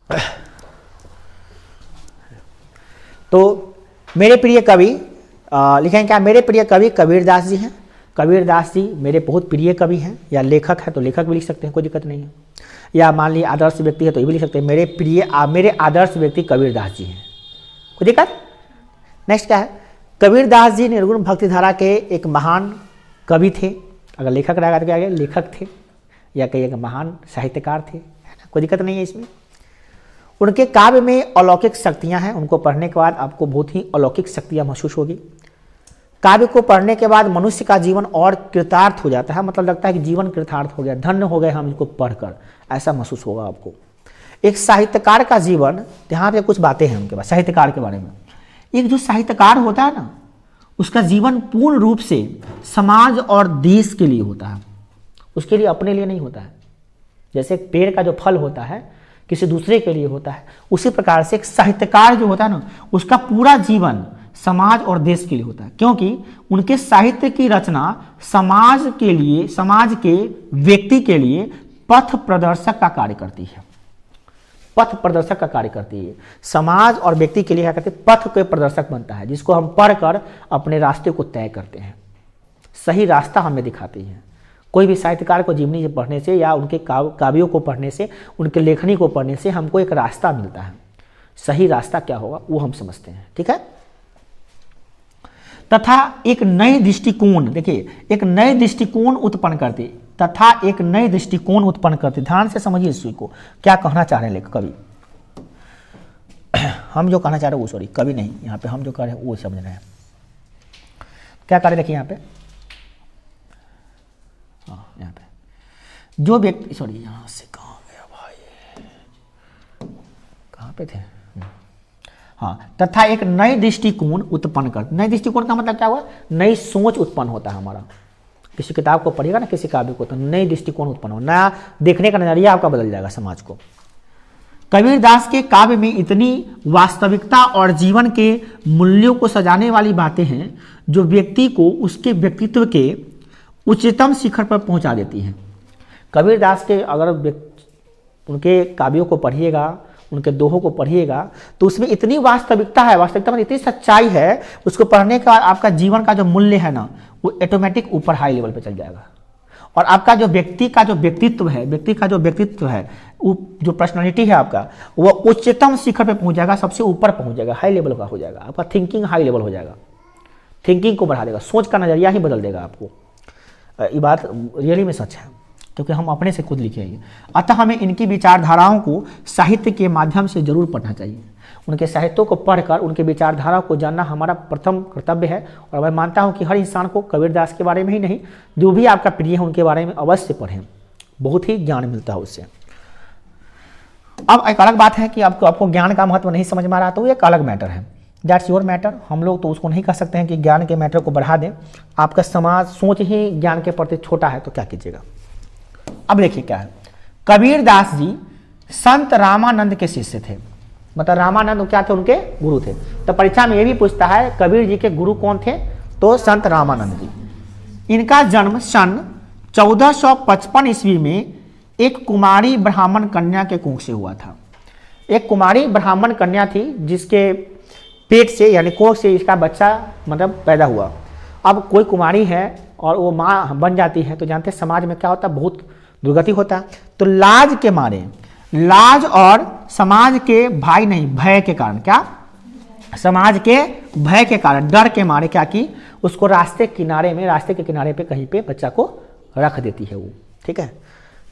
तो मेरे प्रिय कवि लिखेंगे क्या, मेरे प्रिय कवि कबीरदास जी हैं। कबीरदास जी मेरे बहुत प्रिय कवि हैं, या लेखक है तो लेखक भी लिख सकते हैं, कोई दिक्कत नहीं है। या मान लीजिए आदर्श व्यक्ति है तो ये भी लिख सकते हैं, मेरे आदर्श व्यक्ति कबीरदास जी हैं, कोई दिक्कत। नेक्स्ट क्या है, कबीरदास जी निर्गुण भक्तिधारा के एक महान कवि थे। अगर लेखक रहेगा तो क्या है, लेखक थे, या कहीं एक महान साहित्यकार थे, है ना, कोई दिक्कत नहीं है इसमें। उनके काव्य में अलौकिक शक्तियां हैं, उनको पढ़ने के बाद आपको बहुत ही अलौकिक शक्तियां महसूस होगी। काव्य को पढ़ने के बाद मनुष्य का जीवन और कृतार्थ हो जाता है, मतलब लगता है कि जीवन कृतार्थ हो गया, धन्य हो गए हम इसको पढ़कर, ऐसा महसूस होगा आपको। एक साहित्यकार का जीवन, यहाँ पे कुछ बातें हैं उनके पास साहित्यकार के बारे में। एक जो साहित्यकार होता है ना, उसका जीवन पूर्ण रूप से समाज और देश के लिए होता है, उसके लिए अपने लिए नहीं होता है। जैसे एक पेड़ का जो फल होता है किसी दूसरे के लिए होता है, उसी प्रकार से एक साहित्यकार जो होता है ना, उसका पूरा जीवन समाज और देश के लिए होता है, क्योंकि उनके साहित्य की रचना समाज के लिए, समाज के व्यक्ति के लिए पथ प्रदर्शक का कार्य करती है। पथ प्रदर्शक का कार्य करती है, समाज और व्यक्ति के लिए क्या करती है, पथ के प्रदर्शक बनता है, जिसको हम पढ़कर अपने रास्ते को तय करते हैं, सही रास्ता हमें दिखाती है। कोई भी साहित्यकार को जीवनी पढ़ने से या उनके काव्यों को पढ़ने से, उनके लेखनी को पढ़ने से हमको एक रास्ता मिलता है, सही रास्ता क्या होगा वो हम समझते हैं, ठीक है। तथा एक नई दृष्टिकोण, देखिए एक नए दृष्टिकोण उत्पन्न करती, तथा एक नए दृष्टिकोण उत्पन्न करती। ध्यान से समझिए इस को, क्या कहना चाह रहे हैं लेखक कवि। हम जो कहना चाह रहे हैं वो, सॉरी कवि नहीं, यहाँ पे हम जो कह रहे हैं वो समझ रहे हैं। क्या कर रहे देखिए यहाँ पे, हाँ यहाँ पे जो व्यक्ति, सॉरी यहाँ से कहाँ गया भाई, कहाँ पे थे, हाँ, तथा एक नई दृष्टिकोण उत्पन्न कर। नई दृष्टिकोण का मतलब क्या हुआ, नई सोच उत्पन्न होता है हमारा। किसी किताब को पढ़िएगा ना, किसी काव्य को, तो नई दृष्टिकोण उत्पन्न हो, नया देखने का नजरिया आपका बदल जाएगा समाज को। कबीरदास के काव्य में इतनी वास्तविकता और जीवन के मूल्यों को सजाने वाली बातें हैं जो व्यक्ति को उसके व्यक्तित्व के उच्चतम शिखर पर पहुंचा देती हैं। कबीरदास के अगर उनके काव्यों को पढ़िएगा, उनके दोहों को पढ़िएगा, तो उसमें इतनी वास्तविकता है, वास्तविकता में इतनी सच्चाई है, उसको पढ़ने का आपका जीवन का जो मूल्य है ना, वो ऑटोमेटिक ऊपर हाई लेवल पे चल जाएगा। और आपका जो व्यक्ति का जो व्यक्तित्व है, जो पर्सनालिटी है आपका, वो उच्चतम शिखर पे पहुंच जाएगा, सबसे ऊपर पहुंच जाएगा, हाई लेवल का हो जाएगा। आपका थिंकिंग हाई लेवल हो जाएगा, थिंकिंग को बढ़ा देगा, सोच का नजरिया ही बदल देगा आपको। ये बात रियली में सच है, क्योंकि हम अपने से खुद लिखे हैं। अतः हमें इनकी विचारधाराओं को साहित्य के माध्यम से जरूर पढ़ना चाहिए। उनके साहित्यों को पढ़कर उनके विचारधारा को जानना हमारा प्रथम कर्तव्य है। और मैं मानता हूं कि हर इंसान को कबीरदास के बारे में ही नहीं, जो भी आपका प्रिय है उनके बारे में अवश्य पढ़ें, बहुत ही ज्ञान मिलता है उससे। अब एक अलग बात है कि आपको ज्ञान का महत्व नहीं समझ में आ रहा, तो एक अलग मैटर है, दैट्स योर मैटर। हम लोग तो उसको नहीं कह सकते हैं कि ज्ञान के मैटर को बढ़ा दें। आपका समाज सोच ही ज्ञान के प्रति छोटा है तो क्या कीजिएगा। अब देखिए क्या है, कबीरदास जी संत रामानंद के शिष्य थे, मतलब रामानंद क्या थे, उनके गुरु थे। तो परीक्षा में ये भी पूछता है कबीर जी के गुरु कौन थे, तो संत रामानंद जी। इनका जन्म सन 1455 ईस्वी में एक कुमारी ब्राह्मण कन्या के कोख से हुआ था। एक कुमारी ब्राह्मण कन्या थी जिसके पेट से यानी कोख से इसका बच्चा मतलब पैदा हुआ। अब कोई कुमारी है और वो माँ बन जाती है तो जानते हैं समाज में क्या होता है, बहुत दुर्गति होता है। तो लाज के मारे, लाज और समाज के भाई नहीं भय के कारण, क्या समाज के भय के कारण, डर के मारे क्या की, उसको रास्ते के किनारे पे कहीं पे बच्चा को रख देती है वो, ठीक है,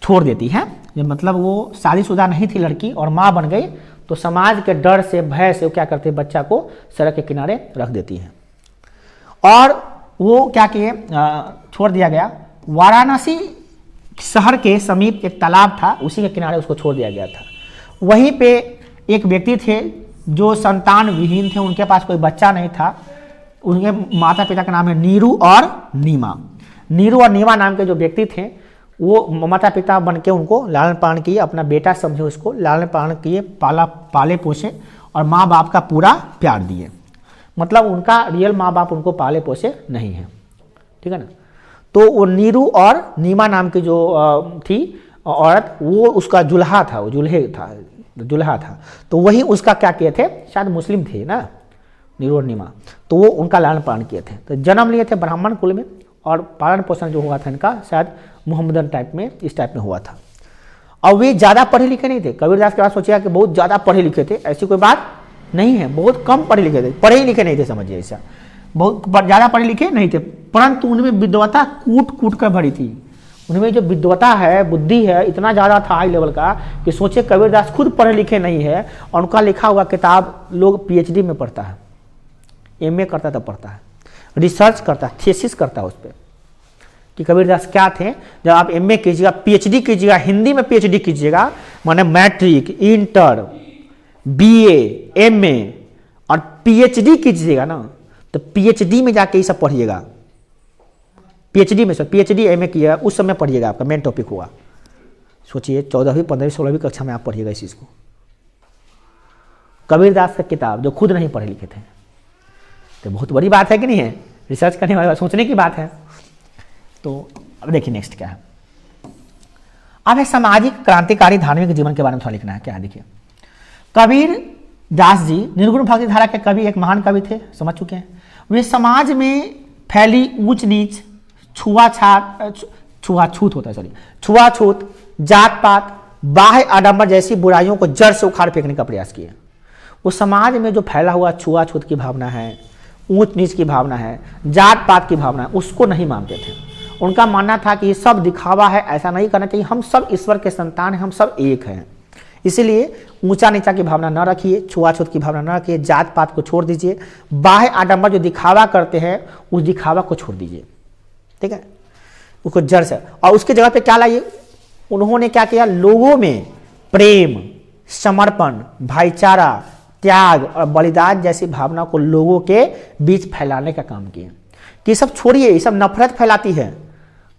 छोड़ देती है। मतलब वो शादीशुदा नहीं थी लड़की और माँ बन गई, तो समाज के डर से भय से वो क्या करते, बच्चा को सड़क के किनारे रख देती है। और वो क्या किए, छोड़ दिया गया। वाराणसी शहर के समीप एक तालाब था, उसी के किनारे उसको छोड़ दिया गया था। वहीं पे एक व्यक्ति थे जो संतान विहीन थे, उनके पास कोई बच्चा नहीं था। उनके माता पिता का नाम है नीरू और नीमा। नीरू और नीमा नाम के जो व्यक्ति थे वो माता पिता बन के उनको लालन पालन किए, अपना बेटा समझे उसको, लालन पालन किए, पाले पोसे और माँ बाप का पूरा प्यार दिए। मतलब उनका रियल माँ बाप उनको पाले पोसे नहीं है, ठीक है ना। तो वो नीरू और नीमा नाम की जो थी औरत, वो उसका जुल्हा था, वो जुल्हा था, तो वही उसका क्या किए थे, शायद मुस्लिम थे ना निरोनिमा, तो वो उनका लालन पालन किए थे। तो जन्म लिए थे ब्राह्मण कुल में, और पालन पोषण जो हुआ था इनका शायद मोहम्मदन टाइप में, इस टाइप में हुआ था। और वे ज़्यादा पढ़े लिखे नहीं थे। कबीरदास के बाद सोचिएगा कि बहुत ज़्यादा पढ़े लिखे थे, ऐसी कोई बात नहीं है, बहुत कम पढ़े लिखे थे, पढ़े ही लिखे नहीं थे, समझिए ऐसा, बहुत ज़्यादा पढ़े लिखे नहीं थे, परंतु उनमें विद्वता कूट कूट कर भरी थी। उनमें जो विद्वता है, बुद्धि है, इतना ज़्यादा था हाई लेवल का कि सोचे कबीरदास खुद पढ़े लिखे नहीं है और उनका लिखा हुआ किताब लोग पीएचडी में पढ़ता है, एमए करता तब पढ़ता है, रिसर्च करता है, थीसिस करता है उस पर कि कबीरदास क्या थे। जब आप एमए कीजिएगा, पीएचडी कीजिएगा, हिंदी में पीएचडी कीजिएगा, माने मैट्रिक, इंटर, बीए, एमए और पीएचडी कीजिएगा ना, तो पीएचडी में जाके ये सब पढ़िएगा, पीएचडी में, सर पीएचडी एमए किया उस समय पढ़िएगा, आपका मेन टॉपिक होगा। सोचिए 14वीं 15वीं 16वीं कक्षा में आप पढ़िएगा इस चीज़ को। कबीरदास का किताब जो खुद नहीं पढ़े लिखे थे, तो बहुत बड़ी बात है कि नहीं है, रिसर्च करने वाली सोचने की बात है। तो अब देखिए नेक्स्ट क्या है, अब है सामाजिक क्रांतिकारी धार्मिक जीवन के बारे में थोड़ा लिखना है। क्या है देखिए, कबीर दास जी निर्गुण भक्ति धारा के कवि, एक महान कवि थे, समझ चुके हैं। वे समाज में फैली ऊंच नीच, छुआछूत होता है, सॉरी छुआछूत, जात पात, बाह्य आडंबर जैसी बुराइयों को जड़ से उखाड़ फेंकने का प्रयास किया। वो समाज में जो फैला हुआ छुआछूत की भावना है, ऊंच नीच की भावना है, जात पात की भावना है, उसको नहीं मानते थे। उनका मानना था कि ये सब दिखावा है, ऐसा नहीं करना चाहिए, हम सब ईश्वर के संतान हैं, हम सब एक हैं। इसीलिए ऊंचा नीचा की भावना न रखिए, छुआछूत की भावना न रखिए, जात पात को छोड़ दीजिए, बाह्य आडंबर जो दिखावा करते हैं उस दिखावा को छोड़ दीजिए, ठीक है, उसको जड़ से। और उसके जगह पे क्या लाइए, उन्होंने क्या किया, लोगों में प्रेम, समर्पण, भाईचारा, त्याग और बलिदान जैसी भावना को लोगों के बीच फैलाने का काम किया। कि सब छोड़िए, ये सब नफरत फैलाती है,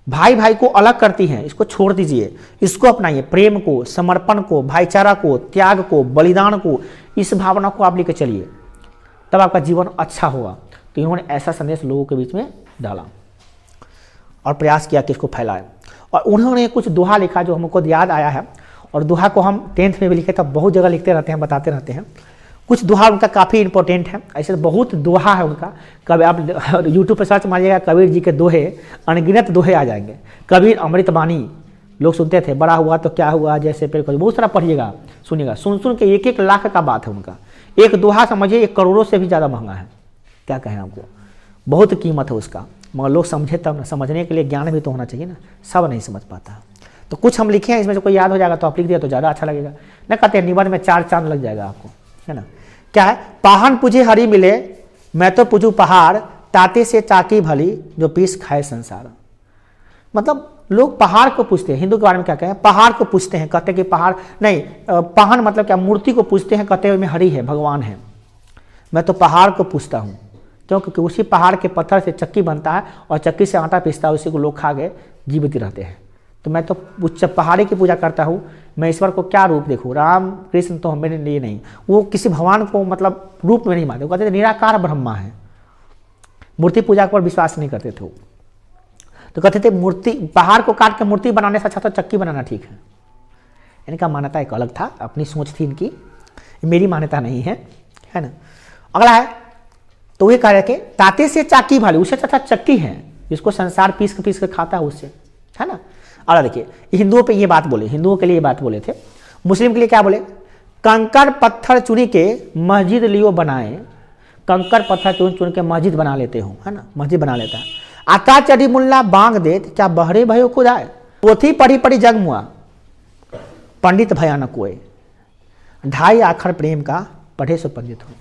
भाई भाई को अलग करती हैं, इसको छोड़ दीजिए, इसको अपनाइए, प्रेम को, समर्पण को, भाईचारा को, त्याग को, बलिदान को, इस भावना को आप लेकर चलिए, तब आपका जीवन अच्छा होगा। तो इन्होंने ऐसा संदेश लोगों के बीच में डाला और प्रयास किया कि इसको फैलाए। और उन्होंने कुछ दोहा लिखा जो हमको याद आया है, और दोहा को हम 10th में भी लिखे, तब बहुत जगह लिखते रहते हैं, बताते रहते हैं। कुछ दोहा उनका काफ़ी इंपॉर्टेंट है, ऐसे बहुत दोहा है उनका। कभी आप यूट्यूब पर सर्च मारिएगा कबीर जी के दोहे, अनगिनत दोहे आ जाएंगे। कबीर अमृतबाणी लोग सुनते थे, बड़ा हुआ तो क्या हुआ, जैसे पेड़, बहुत सारा पढ़िएगा, सुनिएगा, सुन सुन के 1-1 लाख का बात है उनका। एक दोहा समझिए 1 करोड़ों से भी ज़्यादा महंगा है, क्या कहें आपको, बहुत कीमत है उसका, मगर लोग समझे तब ना, समझने के लिए ज्ञान भी तो होना चाहिए ना, सब नहीं समझ पाता। तो कुछ हम लिखे हैं, इसमें से कोई याद हो जाएगा तो आप लिख दिया तो ज़्यादा अच्छा लगेगा। न कहते हैं निबंध में 4 चांद लग जाएगा आपको, है ना। क्या है, पाहन पूजे हरी मिले, मैं तो पूजू पहाड़, ताते से चाकी भली, जो पीस खाए संसार। मतलब लोग पहाड़ को पूछते हैं, हिंदू के बारे में क्या कहें, पहाड़ को पूछते हैं, कहते हैं कि पहाड़ नहीं, पाहन मतलब क्या, मूर्ति को पूछते हैं, कहते हैं में हरी है, भगवान है। मैं तो पहाड़ को पूछता हूँ, क्यों, क्योंकि उसी पहाड़ के पत्थर से चक्की बनता है और चक्की से आटा पीसता है, उसी को लोग खा के जीवित रहते हैं। तो मैं तो उस पहाड़ी की पूजा करता हूँ, मैं ईश्वर को क्या रूप देखूँ, राम कृष्ण तो मेरे लिए नहीं, वो किसी भगवान को मतलब रूप में नहीं मानते, वो कहते थे निराकार ब्रह्मा है, मूर्ति पूजा पर विश्वास नहीं करते थे वो। तो कहते थे मूर्ति, पहाड़ को काट के मूर्ति बनाने से अच्छा तो चक्की बनाना ठीक है। इनका मान्यता एक अलग था, अपनी सोच थी इनकी, मेरी मान्यता नहीं है, है ना। अगला है, तो वे कह रहे थे ताते से चाकी भाली, उससे अच्छा चक्की है, जिसको संसार पीस के खाता है उससे, है ना। और देखिए हिंदुओं पे ये बात बोले, हिंदुओं के लिए ये बात बोले थे। मुस्लिम के लिए क्या बोले, कंकड़ पत्थर चुनी के मस्जिद लियो बनाए, कंकड़ पत्थर चुन के मस्जिद बना लेते हो, है ना, मस्जिद बना लेता है। आता चढ़ी मुल्ला बांग देत, क्या बहरे भयो खुदाए, पोथी पढ़ी पढ़ी जग मुआ, पंडित भयानक कोय, 2.5 आखर प्रेम का पढ़े सो पंडित हो।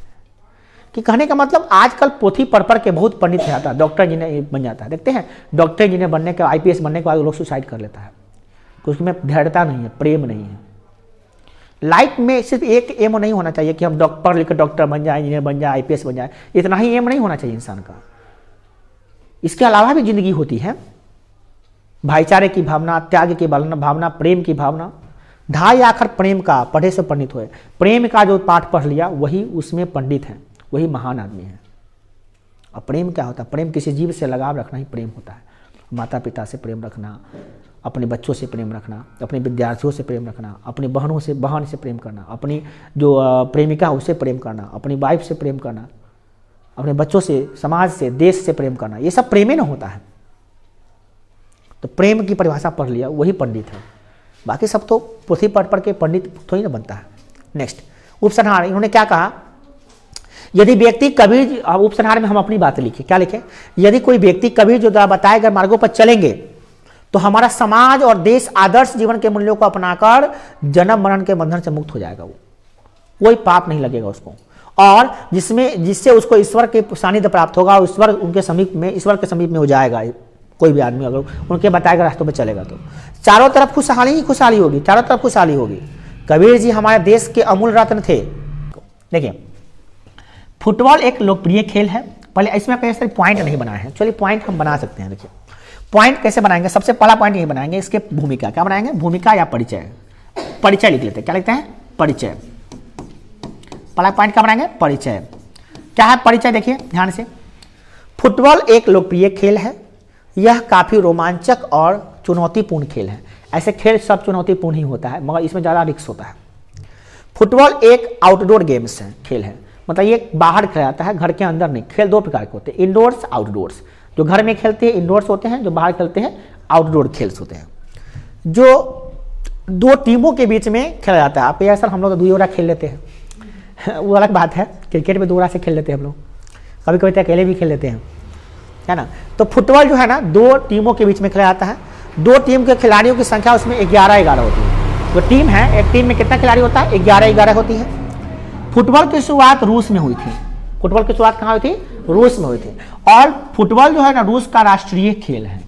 कि कहने का मतलब आजकल पोथी पढ़ के बहुत पंडित जाता है, डॉक्टर इंजीनियर बन जाता है। देखते हैं डॉक्टर इंजीनियर बनने के, IPS बनने के बाद लोग सुसाइड कर लेता है, क्योंकि उसमें धैर्यता नहीं है, प्रेम नहीं है। लाइफ में सिर्फ एक एम नहीं होना चाहिए कि हम पढ़ लिख डॉक्टर बन जाए, इंजीनियर बन जाए, IPS बन जाए, इतना ही एम नहीं होना चाहिए इंसान का। इसके अलावा भी जिंदगी होती है, भाईचारे की भावना, त्याग की भावना, प्रेम की भावना। 2.5 आखर प्रेम का पढ़े से पंडित हुए, प्रेम का जो पाठ पढ़ लिया वही उसमें पंडित है, वही महान आदमी है। और प्रेम क्या होता है, प्रेम किसी जीव से लगाव रखना ही प्रेम होता है। माता पिता से प्रेम रखना, अपने बच्चों से प्रेम रखना, अपने विद्यार्थियों से प्रेम रखना, अपनी बहन से प्रेम करना, अपनी जो प्रेमिका उससे प्रेम करना, अपनी वाइफ से प्रेम करना, अपने बच्चों से, समाज से, देश से प्रेम करना, ये सब प्रेम ही ना होता है। तो प्रेम की परिभाषा पढ़ लिया, वही पंडित है। बाकी सब तो पोथी पढ़ के पंडित थोड़ी ना बनता है। नेक्स्ट उपसंहार, इन्होंने क्या कहा, यदि व्यक्ति कबीर, उपसंहार में हम अपनी बात लिखे, क्या लिखे, यदि कोई व्यक्ति कबीर जो द्वारा बताए गए मार्गों पर चलेंगे तो हमारा समाज और देश आदर्श जीवन के मूल्यों को अपनाकर जन्म मरण के बंधन से मुक्त हो जाएगा। वो कोई पाप नहीं लगेगा उसको, और जिससे उसको ईश्वर के सानिध्य प्राप्त होगा और ईश्वर के समीप में हो जाएगा। कोई भी आदमी अगर उनके बताए गए रास्तों में चलेगा तो चारों तरफ खुशहाली ही खुशहाली होगी, चारों तरफ खुशहाली होगी। कबीर जी हमारे देश के अमूल रत्न थे। देखिए फुटबॉल एक लोकप्रिय खेल है। पहले इसमें कई सारे पॉइंट नहीं बनाए हैं, चलिए पॉइंट हम बना सकते हैं। देखिए पॉइंट कैसे बनाएंगे, सबसे पहला पॉइंट यही बनाएंगे, इसके भूमिका क्या बनाएंगे, भूमिका या परिचय। परिचय लिख लेते हैं, क्या लिखते हैं, परिचय। पहला पॉइंट क्या बनाएंगे, परिचय। क्या है परिचय, देखिए ध्यान से। फुटबॉल एक लोकप्रिय खेल है, यह काफी रोमांचक और चुनौतीपूर्ण खेल है। ऐसे खेल सब चुनौतीपूर्ण ही होता है, मगर इसमें ज्यादा रिस्क होता है। फुटबॉल एक आउटडोर गेम्स है, खेल है, मतलब ये बाहर खेला जाता है, घर के अंदर नहीं। खेल दो प्रकार के होते हैं, इंडोर्स आउटडोर्स। जो घर में खेलते हैं इंडोर्स होते हैं, जो बाहर खेलते हैं आउटडोर खेल्स होते हैं। जो दो टीमों के बीच में खेला जाता है। आप यार सर हम लोग तो 2 ओवर खेल लेते हैं वो अलग बात है, क्रिकेट में 2 ओवर से खेल लेते हैं हम लोग, कभी कभी तो अकेले भी खेल लेते हैं, है ना। तो फुटबॉल जो है ना 2 टीमों के बीच में खेला जाता है। 2 टीम के खिलाड़ियों की संख्या उसमें 11-11 होती है। जो टीम है, एक टीम में कितना खिलाड़ी होता है, 11-11 होती है। फुटबॉल की शुरुआत रूस में हुई थी। फुटबॉल की शुरुआत कहाँ हुई थी, रूस में हुई थी। और फुटबॉल जो है ना रूस का राष्ट्रीय खेल है।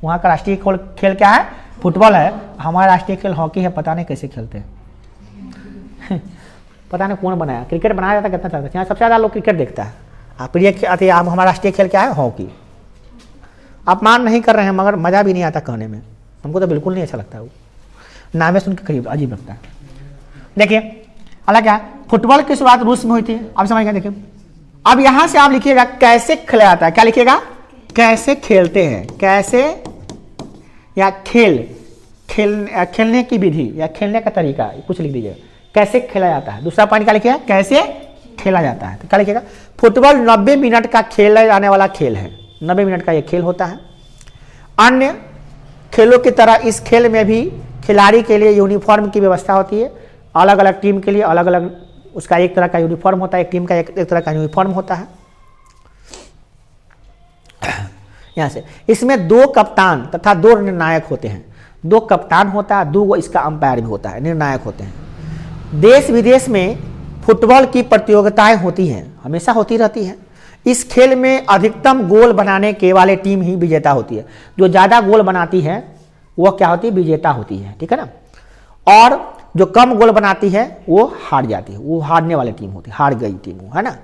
वहाँ का राष्ट्रीय खेल क्या है, फुटबॉल है। हमारा राष्ट्रीय खेल हॉकी है, पता नहीं कैसे खेलते हैं पता नहीं कौन बनाया, क्रिकेट बनाया जाता कितना चाहता है, यहाँ सबसे ज़्यादा लोग क्रिकेट देखता है। आप हमारा राष्ट्रीय खेल क्या है, हॉकी। आप मान नहीं कर रहे हैं, मगर मज़ा भी नहीं आता कहने में, हमको तो बिल्कुल नहीं अच्छा लगता है वो, नामे सुन के करीब अजीब लगता है। देखिए अलग क्या, फुटबॉल की शुरुआत रूस में हुई थी, आप समझ गए। देखिए अब यहां से आप लिखिएगा कैसे खेला जाता है, क्या लिखिएगा, कैसे खेलते हैं, कैसे या खेलने की विधि या खेलने का तरीका, कुछ लिख दीजिए, कैसे खेला जाता है। दूसरा पॉइंट क्या लिखिएगा, कैसे खेला जाता है। तो क्या लिखिएगा, फुटबॉल 90 मिनट का खेला जाने वाला खेल है। 90 मिनट का यह खेल होता है। अन्य खेलों की तरह इस खेल में भी खिलाड़ी के लिए यूनिफॉर्म की व्यवस्था होती है। अलग अलग टीम के लिए अलग अलग उसका एक तरह का यूनिफॉर्म होता है, एक टीम का एक तरह का यूनिफॉर्म होता है। यहां से इसमें 2 कप्तान तथा 2 निर्णायक होते हैं। 2 कप्तान होता है, 2 इसका अंपायर भी होता है, निर्णायक होते हैं। देश विदेश में फुटबॉल की प्रतियोगिताएं होती हैं, हमेशा होती रहती हैं। इस खेल में अधिकतम गोल बनाने के वाले टीम ही विजेता होती है। जो ज्यादा गोल बनाती है वो क्या होती है, विजेता होती है, ठीक है ना। और जो कम गोल बनाती है वो हार जाती है, वो हारने वाली टीम होती है, हार गई टीम, है ना।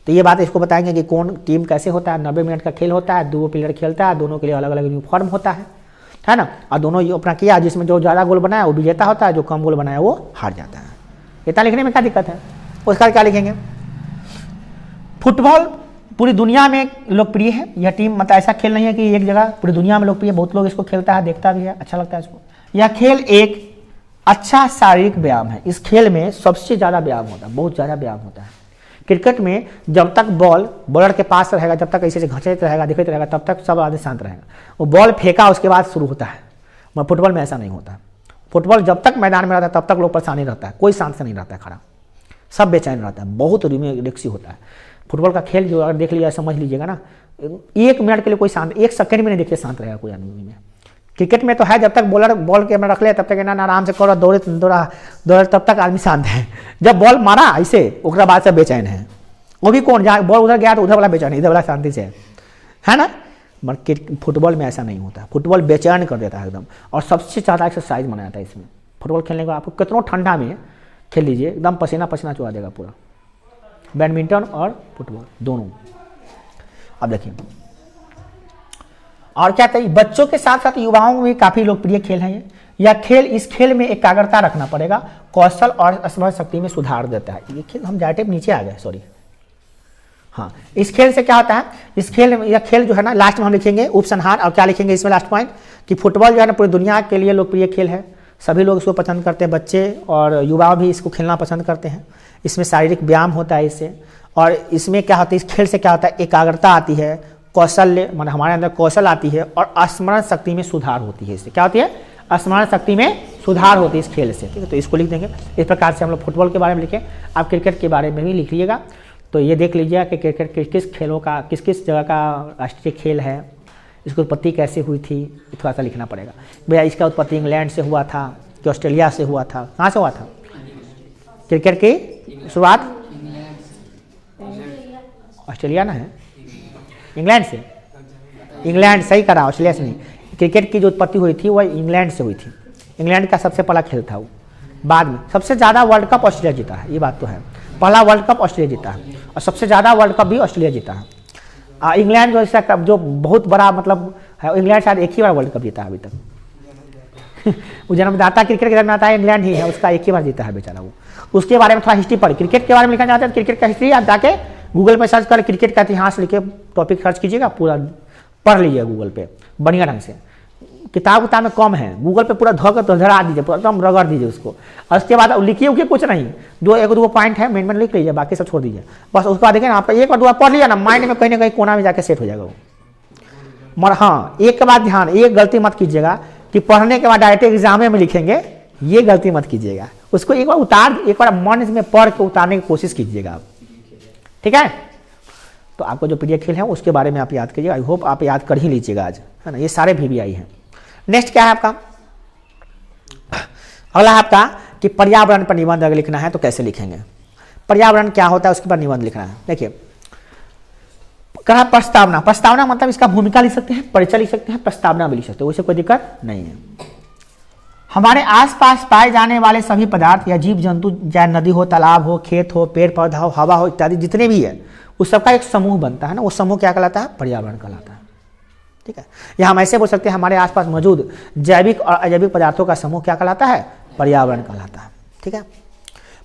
तो ये बात इसको बताएंगे कि कौन टीम कैसे होता है। 90 मिनट का खेल होता है, 2 प्लेयर खेलता है, दोनों के लिए अलग अलग यूनिफॉर्म होता है ना। और दोनों ये अपना किया, जिसमें जो ज़्यादा गोल बनाया वो विजेता होता है, जो कम गोल बनाया वो हार जाता है। इतना लिखने में क्या दिक्कत है, उसका क्या लिखेंगे। फुटबॉल पूरी दुनिया में लोकप्रिय है। यह टीम मतलब ऐसा खेल नहीं है कि एक जगह, पूरी दुनिया में लोकप्रिय, बहुत लोग इसको खेलता है, देखता भी है, अच्छा लगता है इसको। यह खेल एक अच्छा शारीरिक व्यायाम है। इस खेल में सबसे ज़्यादा व्यायाम होता है, बहुत ज़्यादा व्यायाम होता है। क्रिकेट में जब तक बॉल बॉलर के पास रहेगा, जब तक ऐसे घचते रहेगा, दिखते रहेगा, तब तक सब आदमी शांत रहेगा। वो बॉल फेंका उसके बाद शुरू होता है, मगर फुटबॉल में ऐसा नहीं होता। फुटबॉल जब तक मैदान में रहता है तब तक लोग परेशानी रहता है, कोई शांत से नहीं रहता है खड़ा, सब बेचैन रहता है, बहुत रिक्सी होता है। फुटबॉल का खेल जो अगर देख लिया, समझ लीजिएगा ना, 1 मिनट के लिए कोई शांत, 1 सेकंड में नहीं देखिए शांत रहेगा कोई आदमी में। क्रिकेट में तो है, जब तक बॉलर बॉल के रख ले तब तक ना आराम से करो, दौड़े तब तक आदमी शांत है। जब बॉल मारा ऐसे, उसके बाद से बेचैन है। वो भी कौन, जहाँ बॉल उधर गया तो उधर वाला बेचैन, इधर वाला शांति से है ना। मगर फुटबॉल में ऐसा नहीं होता, फुटबॉल बेचैन कर देता है एकदम। और सबसे ज़्यादा एक्सरसाइज माना जाता है इसमें। फुटबॉल खेलने को आपको कितना ठंडा में खेल लीजिए, एकदम पसीना पसीना चुहा देगा पूरा। बैडमिंटन और फुटबॉल दोनों। अब देखिए और क्या चाहिए, बच्चों के साथ साथ युवाओं में भी काफी लोकप्रिय खेल है ये। यह खेल, इस खेल में एकाग्रता रखना पड़ेगा, कौशल और स्मरण शक्ति में सुधार देता है। ये खेल हम डायरेक्ट नीचे आ गए, सॉरी हाँ, इस खेल से क्या होता है, इस खेल में, यह खेल जो है ना, लास्ट में हम लिखेंगे उपसंहार, और क्या लिखेंगे इसमें लास्ट पॉइंट, कि फुटबॉल जो है ना पूरी दुनिया के लिए लोकप्रिय खेल है। सभी लोग इसको पसंद करते हैं, बच्चे और युवा भी इसको खेलना पसंद करते हैं। इसमें शारीरिक व्यायाम होता है इससे, और इसमें क्या होता है, इस खेल से क्या होता है, एकाग्रता आती है, कौशल्य मान हमारे अंदर कौशल आती है, और स्मरण शक्ति में सुधार होती है। इससे क्या होती है, स्मरण शक्ति में सुधार होती है इस खेल से। ठीक है, तो इसको लिख देंगे। इस प्रकार से हम लोग फुटबॉल के बारे में लिखें, आप क्रिकेट के बारे में भी लिख लीजिएगा। तो ये देख लीजिएगा कि क्रिकेट किस किस खेलों का, किस किस जगह का राष्ट्रीय खेल है, इसकी उत्पत्ति कैसे हुई थी, थोड़ा सा लिखना पड़ेगा। भैया इसका उत्पत्ति इंग्लैंड से हुआ था कि ऑस्ट्रेलिया से हुआ था, कहाँ से हुआ था क्रिकेट की शुरुआत? ऑस्ट्रेलिया ना है, इंग्लैंड से, इंग्लैंड सही करा, ऑस्ट्रेलिया से नहीं। क्रिकेट की जो उत्पत्ति हुई थी वह इंग्लैंड से हुई थी। इंग्लैंड का सबसे पहला खेल था वो। बाद में सबसे ज़्यादा वर्ल्ड कप ऑस्ट्रेलिया जीता है, ये बात तो है। पहला वर्ल्ड कप ऑस्ट्रेलिया जीता है, और सबसे ज़्यादा वर्ल्ड कप भी ऑस्ट्रेलिया जीता है। इंग्लैंड जो इसका जो बहुत बड़ा मतलब है, इंग्लैंड शायद एक ही बार वर्ल्ड कप जीता है अभी तक। वो जन्मदाता क्रिकेट का जन्मदाता इंग्लैंड ही है, उसका एक ही बार जीता है बेचारा वो। उसके बारे में थोड़ा हिस्ट्री पढ़, क्रिकेट के बारे में लिखना चाहते हैं, क्रिकेट का हिस्ट्री आप जाके गूगल पे सर्च कर क्रिकेट का इतिहास लिखे टॉपिक सर्च कीजिएगा, पूरा पढ़ लीजिएगा गूगल पे बढ़िया ढंग से। किताब में कम है, गूगल पे पूरा धोकर तो धरा दीजिए, पूरा एकदम रगड़ दीजिए उसको, और उसके बाद लिखिए उखिए कुछ नहीं, जो एक दो पॉइंट है मेन लिख लीजिए, बाकी सब छोड़ दीजिए बस। उसके बाद देखिए ना, आपका एक बार दो पढ़ लिया ना, माइंड में कहीं ना कहीं कोना में जाके सेट हो जाएगा वो। मगर हाँ, एक के बाद ध्यान, एक गलती मत कीजिएगा कि पढ़ने के बाद डायरेक्ट एग्जाम में लिखेंगे, ये गलती मत कीजिएगा। उसको एक बार एक बार मन में पढ़ के उतारने की कोशिश कीजिएगा आप, ठीक है। तो आपको जो प्रिय खेल है उसके बारे में आप याद कीजिएगा। आई होप आप याद कर ही लीजिएगा आज, है ना। ये सारे VVI हैं। नेक्स्ट क्या है आपका, अगला है आपका कि पर्यावरण पर निबंध अगर लिखना है तो कैसे लिखेंगे, पर्यावरण क्या होता है उसके पर निबंध लिखना है। देखिए कहा प्रस्तावना, प्रस्तावना मतलब इसका भूमिका लिख सकते हैं, परिचय लिख सकते हैं, प्रस्तावना भी लिख सकते हैं, उससे कोई दिक्कत नहीं है। हमारे आसपास पाए जाने वाले सभी पदार्थ या जीव जंतु, चाहे नदी हो, तालाब हो, खेत हो, पेड़ पौधा हो, हवा हो इत्यादि जितने भी है, उस सबका एक समूह बनता है ना, वो समूह क्या कहलाता है, पर्यावरण कहलाता है। ठीक है, या हम ऐसे बोल सकते हैं हमारे आसपास मौजूद जैविक और अजैविक पदार्थों का समूह क्या कहलाता है, पर्यावरण कहलाता है। ठीक है,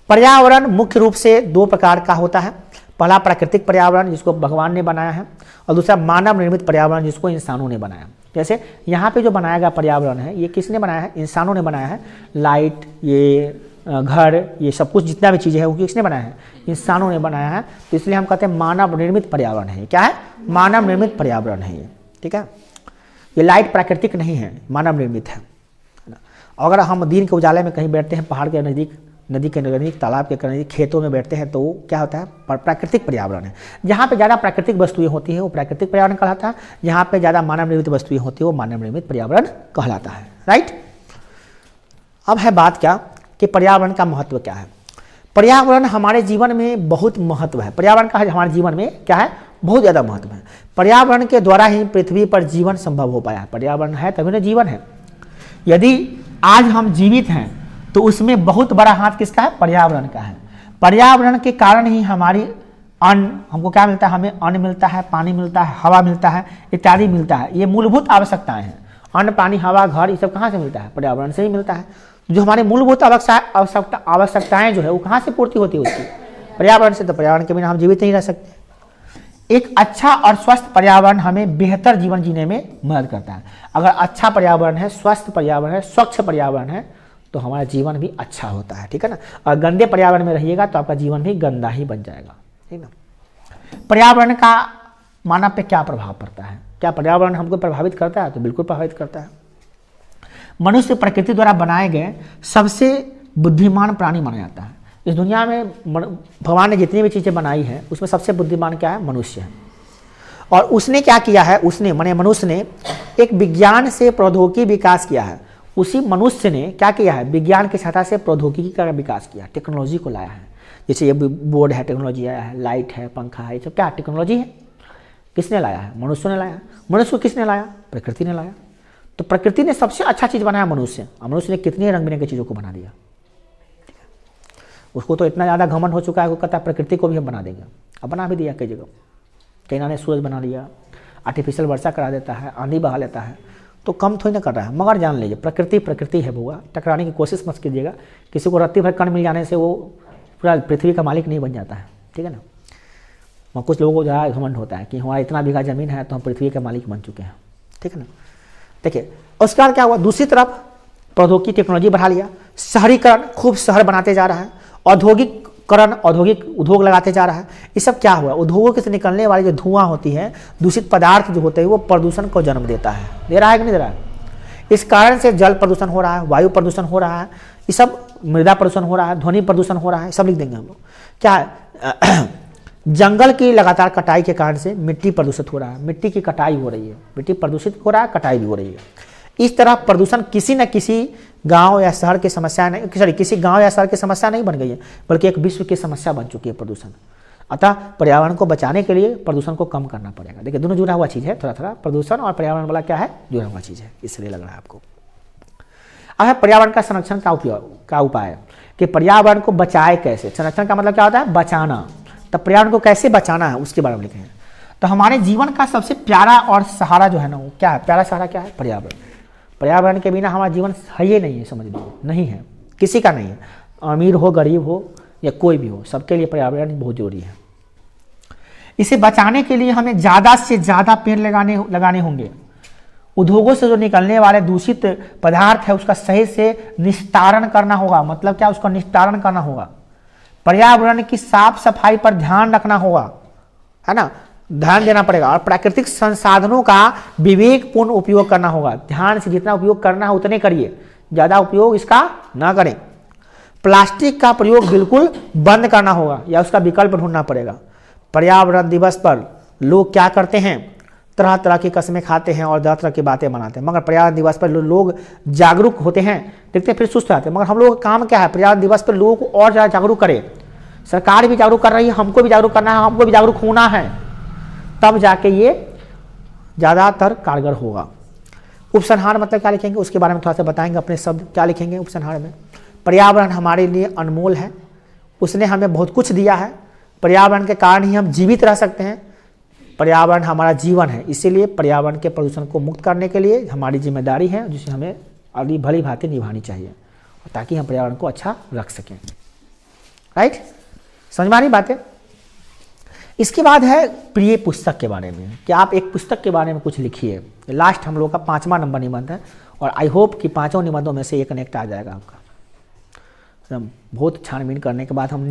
पर्यावरण मुख्य रूप से दो प्रकार का होता है। पहला प्राकृतिक पर्यावरण जिसको भगवान ने बनाया है, और दूसरा मानव निर्मित पर्यावरण जिसको इंसानों ने बनाया। जैसे यहाँ पे जो बनाया गया पर्यावरण है ये किसने बनाया है, इंसानों ने बनाया है। लाइट, ये घर, ये सब कुछ जितना भी चीज़ें हैं वो किसने बनाया है, इंसानों ने बनाया है। तो इसलिए हम कहते हैं मानव निर्मित पर्यावरण है। क्या है, मानव निर्मित पर्यावरण है ये। ठीक है, ये लाइट प्राकृतिक नहीं है, मानव निर्मित है ना। अगर हम दिन के उजाले में कहीं बैठते हैं, पहाड़ के नज़दीक, नदी के नज़दीक, तालाब के नज़दीक, खेतों में बैठते हैं, तो वो क्या होता है, प्राकृतिक पर्यावरण है। जहाँ पे ज़्यादा प्राकृतिक वस्तुएं होती हैं वो प्राकृतिक पर्यावरण कहलाता है, जहाँ पे ज़्यादा मानव निर्मित वस्तुएं होती है वो मानव निर्मित पर्यावरण कहलाता है। राइट, अब है बात क्या कि पर्यावरण का महत्व क्या है। पर्यावरण हमारे जीवन में बहुत महत्व है। पर्यावरण का हमारे जीवन में क्या है, बहुत ज़्यादा महत्व है। पर्यावरण के द्वारा ही पृथ्वी पर जीवन संभव हो पाया है। पर्यावरण है तभी ना जीवन है। यदि आज हम जीवित हैं तो उसमें बहुत बड़ा हाथ किसका है, पर्यावरण का है। पर्यावरण के कारण ही हमारी अन्न, हमको क्या मिलता है, हमें अन्न मिलता है, पानी मिलता है, हवा मिलता है, इत्यादि मिलता है। ये मूलभूत आवश्यकताएं हैं। अन्न, पानी, हवा, घर, ये सब कहाँ से मिलता है, पर्यावरण से ही मिलता है। जो हमारे मूलभूत आवश्यकताएं जो है वो कहाँ से पूर्ति होती है, उसकी पर्यावरण से। तो पर्यावरण के बिना हम जीवित नहीं रह सकते। एक अच्छा और स्वस्थ पर्यावरण हमें बेहतर जीवन जीने में मदद करता है। अगर अच्छा पर्यावरण है, स्वस्थ पर्यावरण है, स्वच्छ पर्यावरण है, तो हमारा जीवन भी अच्छा होता है। ठीक है ना। और गंदे पर्यावरण में रहिएगा तो आपका जीवन भी गंदा ही बन जाएगा। ठीक ना। पर्यावरण का मानव पे क्या प्रभाव पड़ता है, क्या पर्यावरण हमको प्रभावित करता है, तो बिल्कुल प्रभावित करता है। मनुष्य प्रकृति द्वारा बनाए गए सबसे बुद्धिमान प्राणी माना जाता है। इस दुनिया में भगवान ने जितनी भी चीज़ें बनाई हैं उसमें सबसे बुद्धिमान क्या है, मनुष्य है। और उसने क्या किया है, उसने माने मनुष्य ने एक विज्ञान से प्रौद्योगिकी विकास किया है। उसी मनुष्य ने क्या किया है, विज्ञान की सहायता से प्रौद्योगिकी का विकास किया, टेक्नोलॉजी को लाया है। जैसे ये बोर्ड है, टेक्नोलॉजी आया है, लाइट है, पंखा है, ये सब क्या टेक्नोलॉजी है। किसने लाया है, मनुष्य ने लाया। मनुष्य को किसने लाया, प्रकृति ने लाया। तो प्रकृति ने सबसे अच्छा चीज़ बनाया मनुष्य। मनुष्य ने कितनी रंग बिरंगी चीज़ों को बना दिया। उसको तो इतना ज़्यादा घमंड हो चुका है, वो कहता है प्रकृति को भी हम बना देंगे। अब बना भी दिया कई जगह, कहीं ने सूरज बना लिया, आर्टिफिशियल वर्षा करा देता है, आंधी बहा लेता है। तो कम थोड़ी ना कर रहा है, मगर जान लीजिए प्रकृति प्रकृति है बुआ, टकराने की कोशिश मत कीजिएगा। किसी को रत्ती भर कण मिल जाने से वो पूरा पृथ्वी का मालिक नहीं बन जाता है। ठीक है ना। मगर कुछ लोगों को ज़्यादा घमंड होता है कि हमारा इतना बीघा ज़मीन है तो हम पृथ्वी के मालिक बन चुके हैं, ठीक है ना। देखिए उसके बाद क्या हुआ, दूसरी तरफ प्रौद्योगिकी टेक्नोलॉजी बढ़ा लिया, शहरीकरण, खूब शहर बनाते जा रहा है, औद्योगिकरण, औद्योगिक उद्योग लगाते जा रहा है। ये सब क्या हुआ, उद्योगों से निकलने वाली जो धुआं होती है, दूषित पदार्थ जो होते हैं, वो प्रदूषण को जन्म देता है, दे रहा है कि नहीं दे रहा है। इस कारण से जल प्रदूषण हो रहा है, वायु प्रदूषण हो रहा है, ये सब मृदा प्रदूषण हो रहा है, ध्वनि प्रदूषण हो रहा है, सब लिख देंगे हम लोग। क्या है, जंगल की लगातार कटाई के कारण से मिट्टी प्रदूषित हो रहा है, मिट्टी की कटाई हो रही है, मिट्टी प्रदूषित हो रहा है, कटाई भी हो रही है। इस तरह प्रदूषण किसी न किसी गांव या शहर की समस्या नहीं, सॉरी किसी गांव या शहर की समस्या नहीं बन गई है, बल्कि एक विश्व की समस्या बन चुकी है प्रदूषण। अतः पर्यावरण को बचाने के लिए प्रदूषण को कम करना पड़ेगा। देखिए दोनों जुड़ा हुआ चीज़ है, थोड़ा थोड़ा प्रदूषण और पर्यावरण वाला क्या है, जुड़ा हुआ चीज़ है, इसलिए लग रहा है आपको। अब है पर्यावरण का संरक्षण का उपाय कि पर्यावरण को बचाए कैसे। संरक्षण का मतलब क्या होता है, बचाना। तब पर्यावरण को कैसे बचाना है उसके बारे में लिखे हैं। तो हमारे जीवन का सबसे प्यारा और सहारा जो है ना, वो क्या है, प्यारा सहारा क्या है, पर्यावरण। पर्यावरण के बिना हमारा जीवन है ही नहीं है, समझ लीजिए, नहीं है, किसी का नहीं है, अमीर हो गरीब हो या कोई भी हो, सबके लिए पर्यावरण बहुत जरूरी है। इसे बचाने के लिए हमें ज़्यादा से ज़्यादा पेड़ लगाने होंगे। उद्योगों से जो निकलने वाले दूषित पदार्थ है उसका सही से निस्तारण करना होगा। मतलब क्या, उसका निस्तारण करना होगा। पर्यावरण की साफ सफाई पर ध्यान रखना होगा, है ना, ध्यान देना पड़ेगा। और प्राकृतिक संसाधनों का विवेकपूर्ण उपयोग करना होगा। ध्यान से जितना उपयोग करना है उतने करिए, ज़्यादा उपयोग इसका ना करें। प्लास्टिक का प्रयोग बिल्कुल बंद करना होगा या उसका विकल्प ढूंढना पड़ेगा। पर्यावरण दिवस पर लोग क्या करते हैं, तरह तरह की कस्में खाते हैं और तरह तरह की बातें बनाते हैं, मगर पर्यावरण दिवस पर लोग जागरूक होते हैं, देखते फिर सुस्त हो जाते हैं। मगर हम लोग का काम क्या है, पर्यावरण दिवस पर लोगों को और ज़्यादा जागरूक करें। सरकार भी जागरूक कर रही है, हमको भी जागरूक करना है, हमको भी जागरूक होना है, तब जाके ये ज़्यादातर कारगर होगा। उपसंहार मतलब क्या लिखेंगे उसके बारे में थोड़ा सा बताएंगे, अपने शब्द क्या लिखेंगे उपसंहार में। पर्यावरण हमारे लिए अनमोल है, उसने हमें बहुत कुछ दिया है, पर्यावरण के कारण ही हम जीवित रह सकते हैं। पर्यावरण हमारा जीवन है, इसीलिए पर्यावरण के प्रदूषण को मुक्त करने के लिए हमारी जिम्मेदारी है, जिसे हमें अगली भली भांति निभानी चाहिए ताकि हम पर्यावरण को अच्छा रख सकें। राइट, समझ में आ रही बातें। इसके बाद है प्रिय पुस्तक के बारे में कि आप एक पुस्तक के बारे में कुछ लिखिए। लास्ट हम लोग का 5वां नंबर निबंध है और आई होप कि 5 निबंधों में से एक कनेक्ट आ जाएगा आपका। बहुत छानबीन करने के बाद हम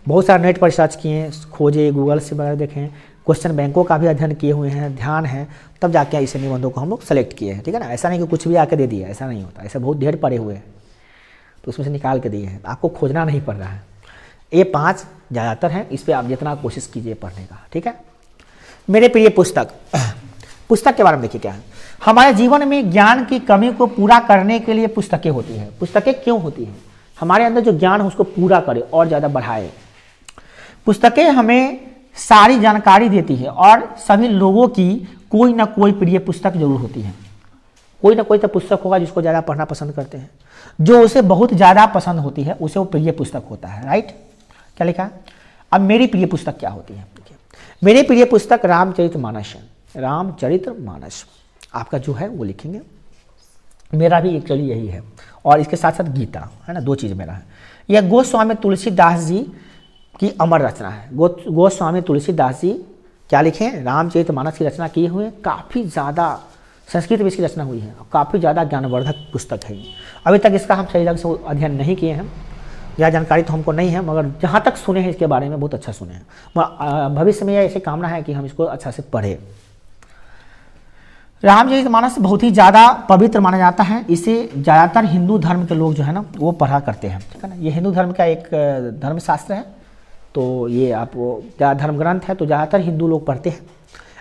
बहुत सारा नेट पर सर्च किए, खोजे, गूगल से वगैरह देखें, क्वेश्चन बैंकों का भी अध्ययन किए हुए हैं, ध्यान है, तब जाके ऐसे निबंधों को हम लोग सेलेक्ट किए हैं, ठीक है ना। ऐसा नहीं कि कुछ भी आके दे दिया, ऐसा नहीं होता, ऐसे बहुत ढेर पड़े हुए हैं तो उसमें से निकाल के दिए हैं, आपको खोजना नहीं पड़ रहा है। ये 5 ज़्यादातर हैं, इस पर आप जितना कोशिश कीजिए पढ़ने का, ठीक है। मेरे प्रिय पुस्तक के बारे में देखिए क्या है। हमारे जीवन में ज्ञान की कमी को पूरा करने के लिए पुस्तकें होती हैं। पुस्तकें क्यों होती हैं, हमारे अंदर जो ज्ञान है उसको पूरा करे और ज़्यादा बढ़ाए। पुस्तकें हमें सारी जानकारी देती है और सभी लोगों की कोई ना कोई प्रिय पुस्तक जरूर होती है। कोई ना कोई तो पुस्तक होगा जिसको ज़्यादा पढ़ना पसंद करते हैं, जो उसे बहुत ज़्यादा पसंद होती है उसे वो प्रिय पुस्तक होता है। राइट, क्या लिखा है। अब मेरी प्रिय पुस्तक क्या होती है, देखिए मेरी प्रिय पुस्तक रामचरितमानस है। रामचरितमानस आपका जो है वो लिखेंगे, मेरा भी एक्चुअली यही है, और इसके साथ साथ गीता है ना, 2 चीज़ मेरा है। यह गोस्वामी तुलसीदास जी की अमर रचना है। गोस्वामी तुलसीदास जी क्या लिखे हैं, रामचरितमानस की रचना किए हुए, काफ़ी ज़्यादा संस्कृत में इसकी रचना हुई है, काफ़ी ज़्यादा ज्ञानवर्धक पुस्तक है। अभी तक इसका हम सही ढंग से अध्ययन नहीं किए हैं, यह जानकारी तो हमको नहीं है, मगर जहाँ तक सुने हैं इसके बारे में बहुत अच्छा सुने हैं। भविष्य में यह ऐसी कामना है कि हम इसको अच्छा से पढ़ें। रामचरितमानस बहुत ही ज़्यादा पवित्र माना जाता है, इसे ज़्यादातर हिंदू धर्म के लोग जो है ना वो पढ़ा करते हैं, ठीक है ना। ये हिंदू धर्म का एक धर्मशास्त्र है, तो ये आप वो धर्म ग्रंथ है, तो ज़्यादातर हिंदू लोग पढ़ते हैं।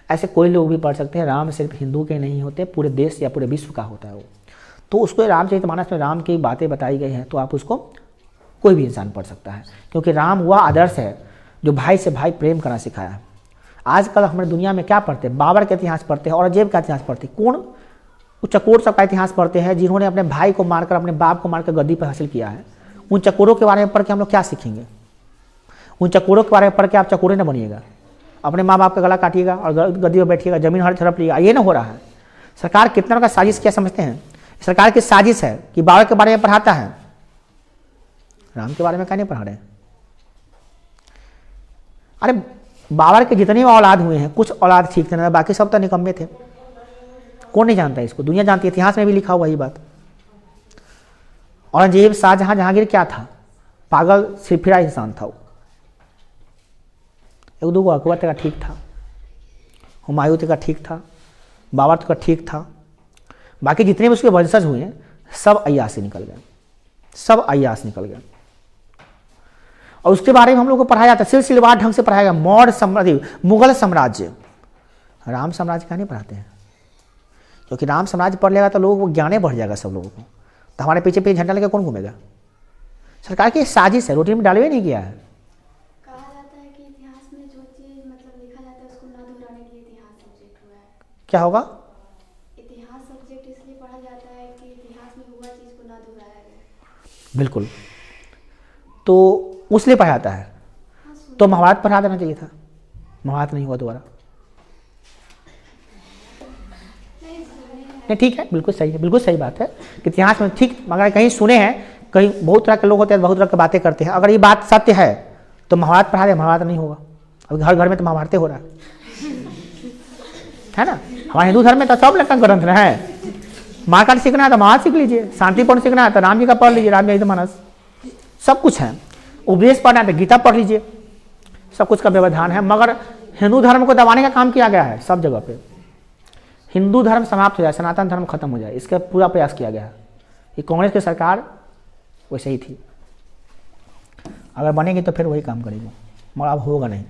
ऐसे कोई लोग भी पढ़ सकते हैं, राम सिर्फ हिंदू के नहीं होते, पूरे देश या पूरे विश्व का होता है वो। तो उसको रामचरितमानस में राम की बातें बताई गई हैं, तो आप उसको कोई भी इंसान पढ़ सकता है, क्योंकि राम वह आदर्श है जो भाई से भाई प्रेम करना सिखाया है। आजकल हमारी दुनिया में क्या पढ़ते हैं, बाबर का इतिहास पढ़ते हैं, औरंगजेब का इतिहास पढ़ते हैं, कौन चकोर सब का इतिहास पढ़ते हैं जिन्होंने अपने भाई को मारकर, अपने बाप को मारकर गद्दी पर हासिल किया है। उन चकोरों के बारे में पढ़ के हम लोग क्या सीखेंगे। उन चकोरों के बारे में पढ़ के आप चकोरे न बनिएगा, अपने माँ बाप का गला काटिएगा और गद्दी पर बैठिएगा, जमीन हर तरफ लिएगा, ये ना हो रहा है। सरकार कितना का साजिश क्या समझते हैं, सरकार की साजिश है कि बाबर के बारे में पढ़ाता है, राम के बारे में क्या नहीं पढ़ा रहे। अरे बाबर के जितने औलाद हुए हैं, कुछ औलाद ठीक थे ना, बाकी सब तो निकम्मे थे। कौन नहीं जानता इसको, दुनिया जानती है, इतिहास में भी लिखा हुआ ये बात। औरंगजेब, शाहजहां, जहांगीर क्या था? पागल सिरफिरा इंसान था वो। एक दो अकबर तक का ठीक था, हुमायूं तक का ठीक था, बाबर तक का ठीक था, बाकी जितने भी उसके वंशज हुए हैं सब अय्याश से निकल गए, सब अय्याश निकल गए। और उसके बारे में हम लोग को पढ़ाया जाता है, सिलसिलेवार ढंग से पढ़ाया गया। मौर्य साम्राज्य, मुगल साम्राज्य, राम साम्राज्य का नहीं पढ़ाते हैं, क्योंकि राम साम्राज्य पढ़ लेगा तो लोगों को ज्ञाने बढ़ जाएगा सब लोगों को। तो हमारे पीछे पीछे झंडा लेकर कौन घूमेगा? सरकार की साजिश है, रोटी में डालवे नहीं किया है। कहा जाता है कि इतिहास में जो चीज मतलब लिखा जाता है उसको ना दोहराने के लिए इतिहास सब्जेक्ट हुआ है। क्या होगा? इतिहास सब्जेक्ट इसलिए पढ़ा जाता है कि इतिहास में हुआ चीज को ना दोहराया जाए। बिल्कुल, तो उसलिए पढ़ा जाता है। तो महाभारत पढ़ा देना चाहिए था, महाभारत नहीं हुआ दोबारा। नहीं ठीक है, बिल्कुल सही है, बिल्कुल सही बात है कि इतिहास में ठीक, मगर कहीं सुने हैं, कहीं बहुत तरह के लोग होते हैं, बहुत तरह की बातें करते हैं। अगर ये बात सत्य है तो महाभारत पढ़ा दे, महाभारत नहीं होगा। अभी घर घर में तो महाभारत हो रहा है ना। हमारे हिंदू धर्म में तो सब लक्षण ग्रंथ है। महाकाल सीखना है तो महाभारत सीख लीजिए, शांतिपूर्ण सीखना है तो राम जी का पढ़ लीजिए, रामचरितमानस, सब कुछ है। उपदेश पढ़ना है तो गीता पढ़ लीजिए, सब कुछ का व्यवधान है। मगर हिंदू धर्म को दबाने का काम किया गया है सब जगह पे। हिंदू धर्म समाप्त हो जाए, सनातन धर्म खत्म हो जाए, इसका पूरा प्रयास किया गया है। ये कांग्रेस की सरकार वैसे ही थी, अगर बनेगी तो फिर वही काम करेगी, मगर अब होगा नहीं।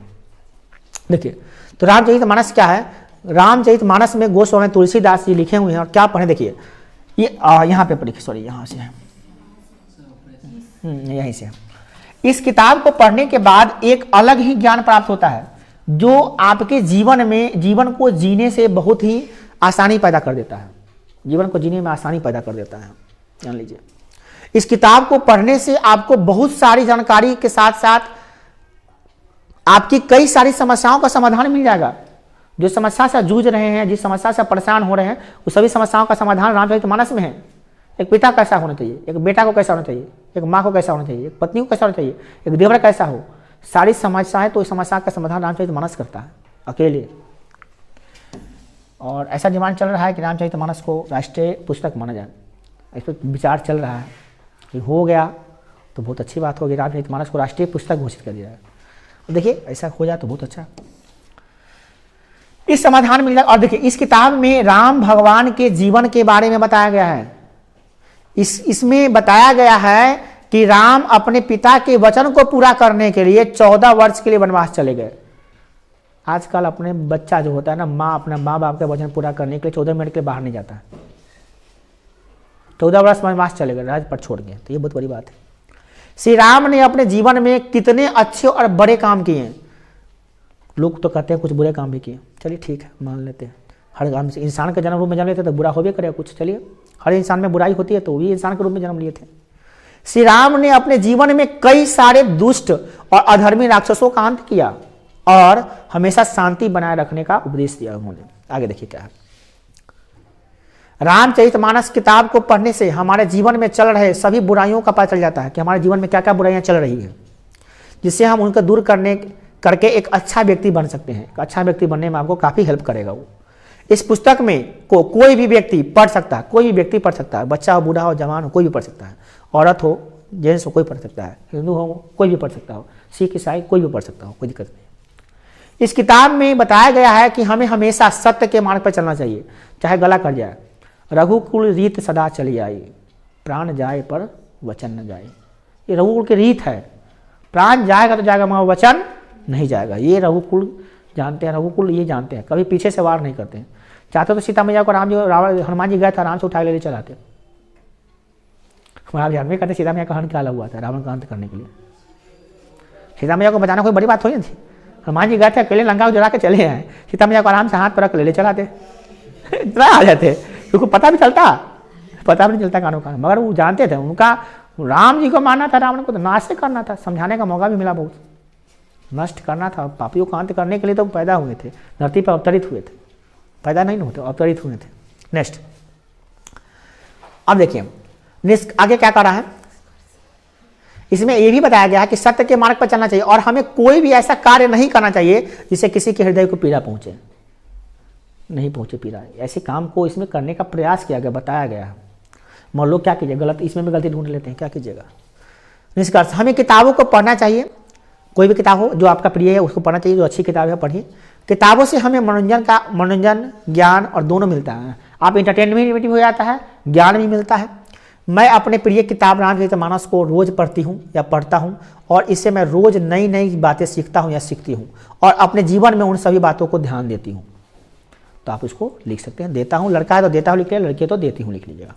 देखिए, तो रामचरितमानस क्या है? रामचरितमानस में गोस्वामी तुलसीदास जी लिखे हुए हैं, और क्या पढ़े देखिए, ये यहाँ पे पढ़िए, सॉरी यहाँ से है, यहीं से है। इस किताब को पढ़ने के बाद एक अलग ही ज्ञान प्राप्त होता है, जो आपके जीवन में, जीवन को जीने से बहुत ही आसानी पैदा कर देता है, जीवन को जीने में आसानी पैदा कर देता है। जान लीजिए, इस किताब को पढ़ने से आपको बहुत सारी जानकारी के साथ साथ आपकी कई सारी समस्याओं का समाधान मिल जाएगा। जो समस्या से जूझ रहे हैं, जिस समस्या से परेशान हो रहे हैं, वो सभी समस्याओं का समाधान रामचरितमानस में है। एक पिता कैसा होना चाहिए, एक बेटा को कैसा होना चाहिए, एक माँ को कैसा होना चाहिए, एक पत्नी को कैसा होना चाहिए, एक देवर कैसा हो, सारी समस्याएं, तो इस समस्या का समाधान रामचरितमानस करता है अकेले। और ऐसा डिमांड चल रहा है कि रामचरितमानस को राष्ट्रीय पुस्तक माना जाए, इस पर विचार चल रहा है। कि हो गया तो बहुत अच्छी बात होगी, रामचरितमानस को राष्ट्रीय पुस्तक घोषित कर दिया है। देखिए, ऐसा हो जाए तो बहुत अच्छा, इस समाधान मिल जाए। और देखिए, इस किताब में राम भगवान के जीवन के बारे में बताया गया है। इसमें बताया गया है कि राम अपने पिता के वचन को पूरा करने के लिए 14 वर्ष के लिए वनवास चले गए। आजकल अपने बच्चा जो होता है ना, अपने माँ बाप का वचन पूरा करने के लिए 14 मिनट के लिए बाहर नहीं जाता है। 14 वर्ष वनवास चले गए, राज पर छोड़ गए, तो ये बहुत बड़ी बात है। श्री राम ने अपने जीवन में कितने अच्छे और बड़े काम किए। लोग तो कहते हैं कुछ बुरे काम भी किए, चलिए ठीक है, मान लेते हैं। हर काम से इंसान के जन्म रूप में जन्म लेते तो बुरा हो भी करेगा कुछ, चलिए हर इंसान में बुराई होती है, तो भी इंसान के रूप में जन्म लिए थे। श्री राम ने अपने जीवन में कई सारे दुष्ट और अधर्मी राक्षसों का अंत किया और हमेशा शांति बनाए रखने का उपदेश दिया उन्होंने। आगे देखिए क्या है। रामचरितमानस किताब को पढ़ने से हमारे जीवन में चल रहे सभी बुराइयों का पता चल जाता है कि हमारे जीवन में क्या क्या बुराइयां चल रही है, जिससे हम उनको दूर करके एक अच्छा व्यक्ति बन सकते हैं। एक अच्छा व्यक्ति बनने में आपको काफी हेल्प करेगा वो। इस पुस्तक में कोई भी व्यक्ति पढ़ सकता है, कोई भी व्यक्ति पढ़ सकता है, बच्चा हो, बूढ़ा हो, जवान हो, कोई भी पढ़ सकता है, औरत हो, जेंट्स हो, कोई पढ़ सकता है, हिंदू हो, कोई भी पढ़ सकता हो, सिख ईसाई कोई भी पढ़ सकता हो, कोई दिक्कत नहीं। इस किताब में बताया गया है कि हमें हमेशा सत्य के मार्ग पर चलना चाहिए, चाहे गला कट जाए। रघुकुल रीत सदा चली आई, प्राण जाए पर वचन न जाए। ये रघुकुल की रीत है, प्राण जाएगा तो जाएगा मगर वचन नहीं जाएगा। ये रघुकुल जानते हैं, रघुकुल ये जानते हैं, कभी पीछे से वार नहीं करते हैं। चाहते तो सीता मैया को हनुमान जी गए थे, आराम से उठा ले चलाते। हमारे बिहार में कहते सीता मैया का हन क्या हुआ था रावण का अंत करने के लिए। सीता मैया को बचाना कोई बड़ी बात हो नहीं थी। हनुमान जी गए थे, अकेले लंका को जला के चले आए, सीता मैया को आराम से हाथ पर रख ले चलाते। इतना आ जाते, क्योंकि पता भी नहीं चलता कानों का, मगर वो जानते थे। उनका राम जी को मानना था, रावण को तो नाश से करना था, समझाने का मौका भी मिला, बहुत नष्ट करना था। पापियों का अंत करने के लिए तो पैदा हुए थे, धरती पर अवतरित हुए थे, पैदा नहीं होते, अवतरित हुए थे। नेक्स्ट, अब देखिए आगे क्या कर रहा है। इसमें यह भी बताया गया है कि सत्य के मार्ग पर चलना चाहिए और हमें कोई भी ऐसा कार्य नहीं करना चाहिए जिससे किसी के हृदय को पीड़ा पहुंचे, नहीं पहुंचे पीड़ा। ऐसे काम को इसमें करने का प्रयास किया गया, बताया गया है। मान लो क्या कीजिएगा, गलत इसमें भी गलती ढूंढ लेते हैं, क्या कीजिएगा। निष्कर्ष, हमें किताबों को पढ़ना चाहिए, कोई भी किताब हो जो आपका प्रिय है उसको पढ़ना चाहिए, जो अच्छी किताब है पढ़िए। किताबों से हमें मनोरंजन ज्ञान और दोनों मिलता है। आप इंटरटेनमेंट भी हो जाता है, ज्ञान भी मिलता है। मैं अपने प्रिय किताब रामचरितमानस को रोज पढ़ती हूँ या पढ़ता हूँ और इससे मैं रोज नई नई बातें सीखता हूँ या सीखती हूँ और अपने जीवन में उन सभी बातों को ध्यान देती हूँ। तो आप इसको लिख सकते हैं। देता हूँ, लड़का है तो देता हूँ लिख लीजिए, लड़की है तो देती हूँ लिख लीजिएगा।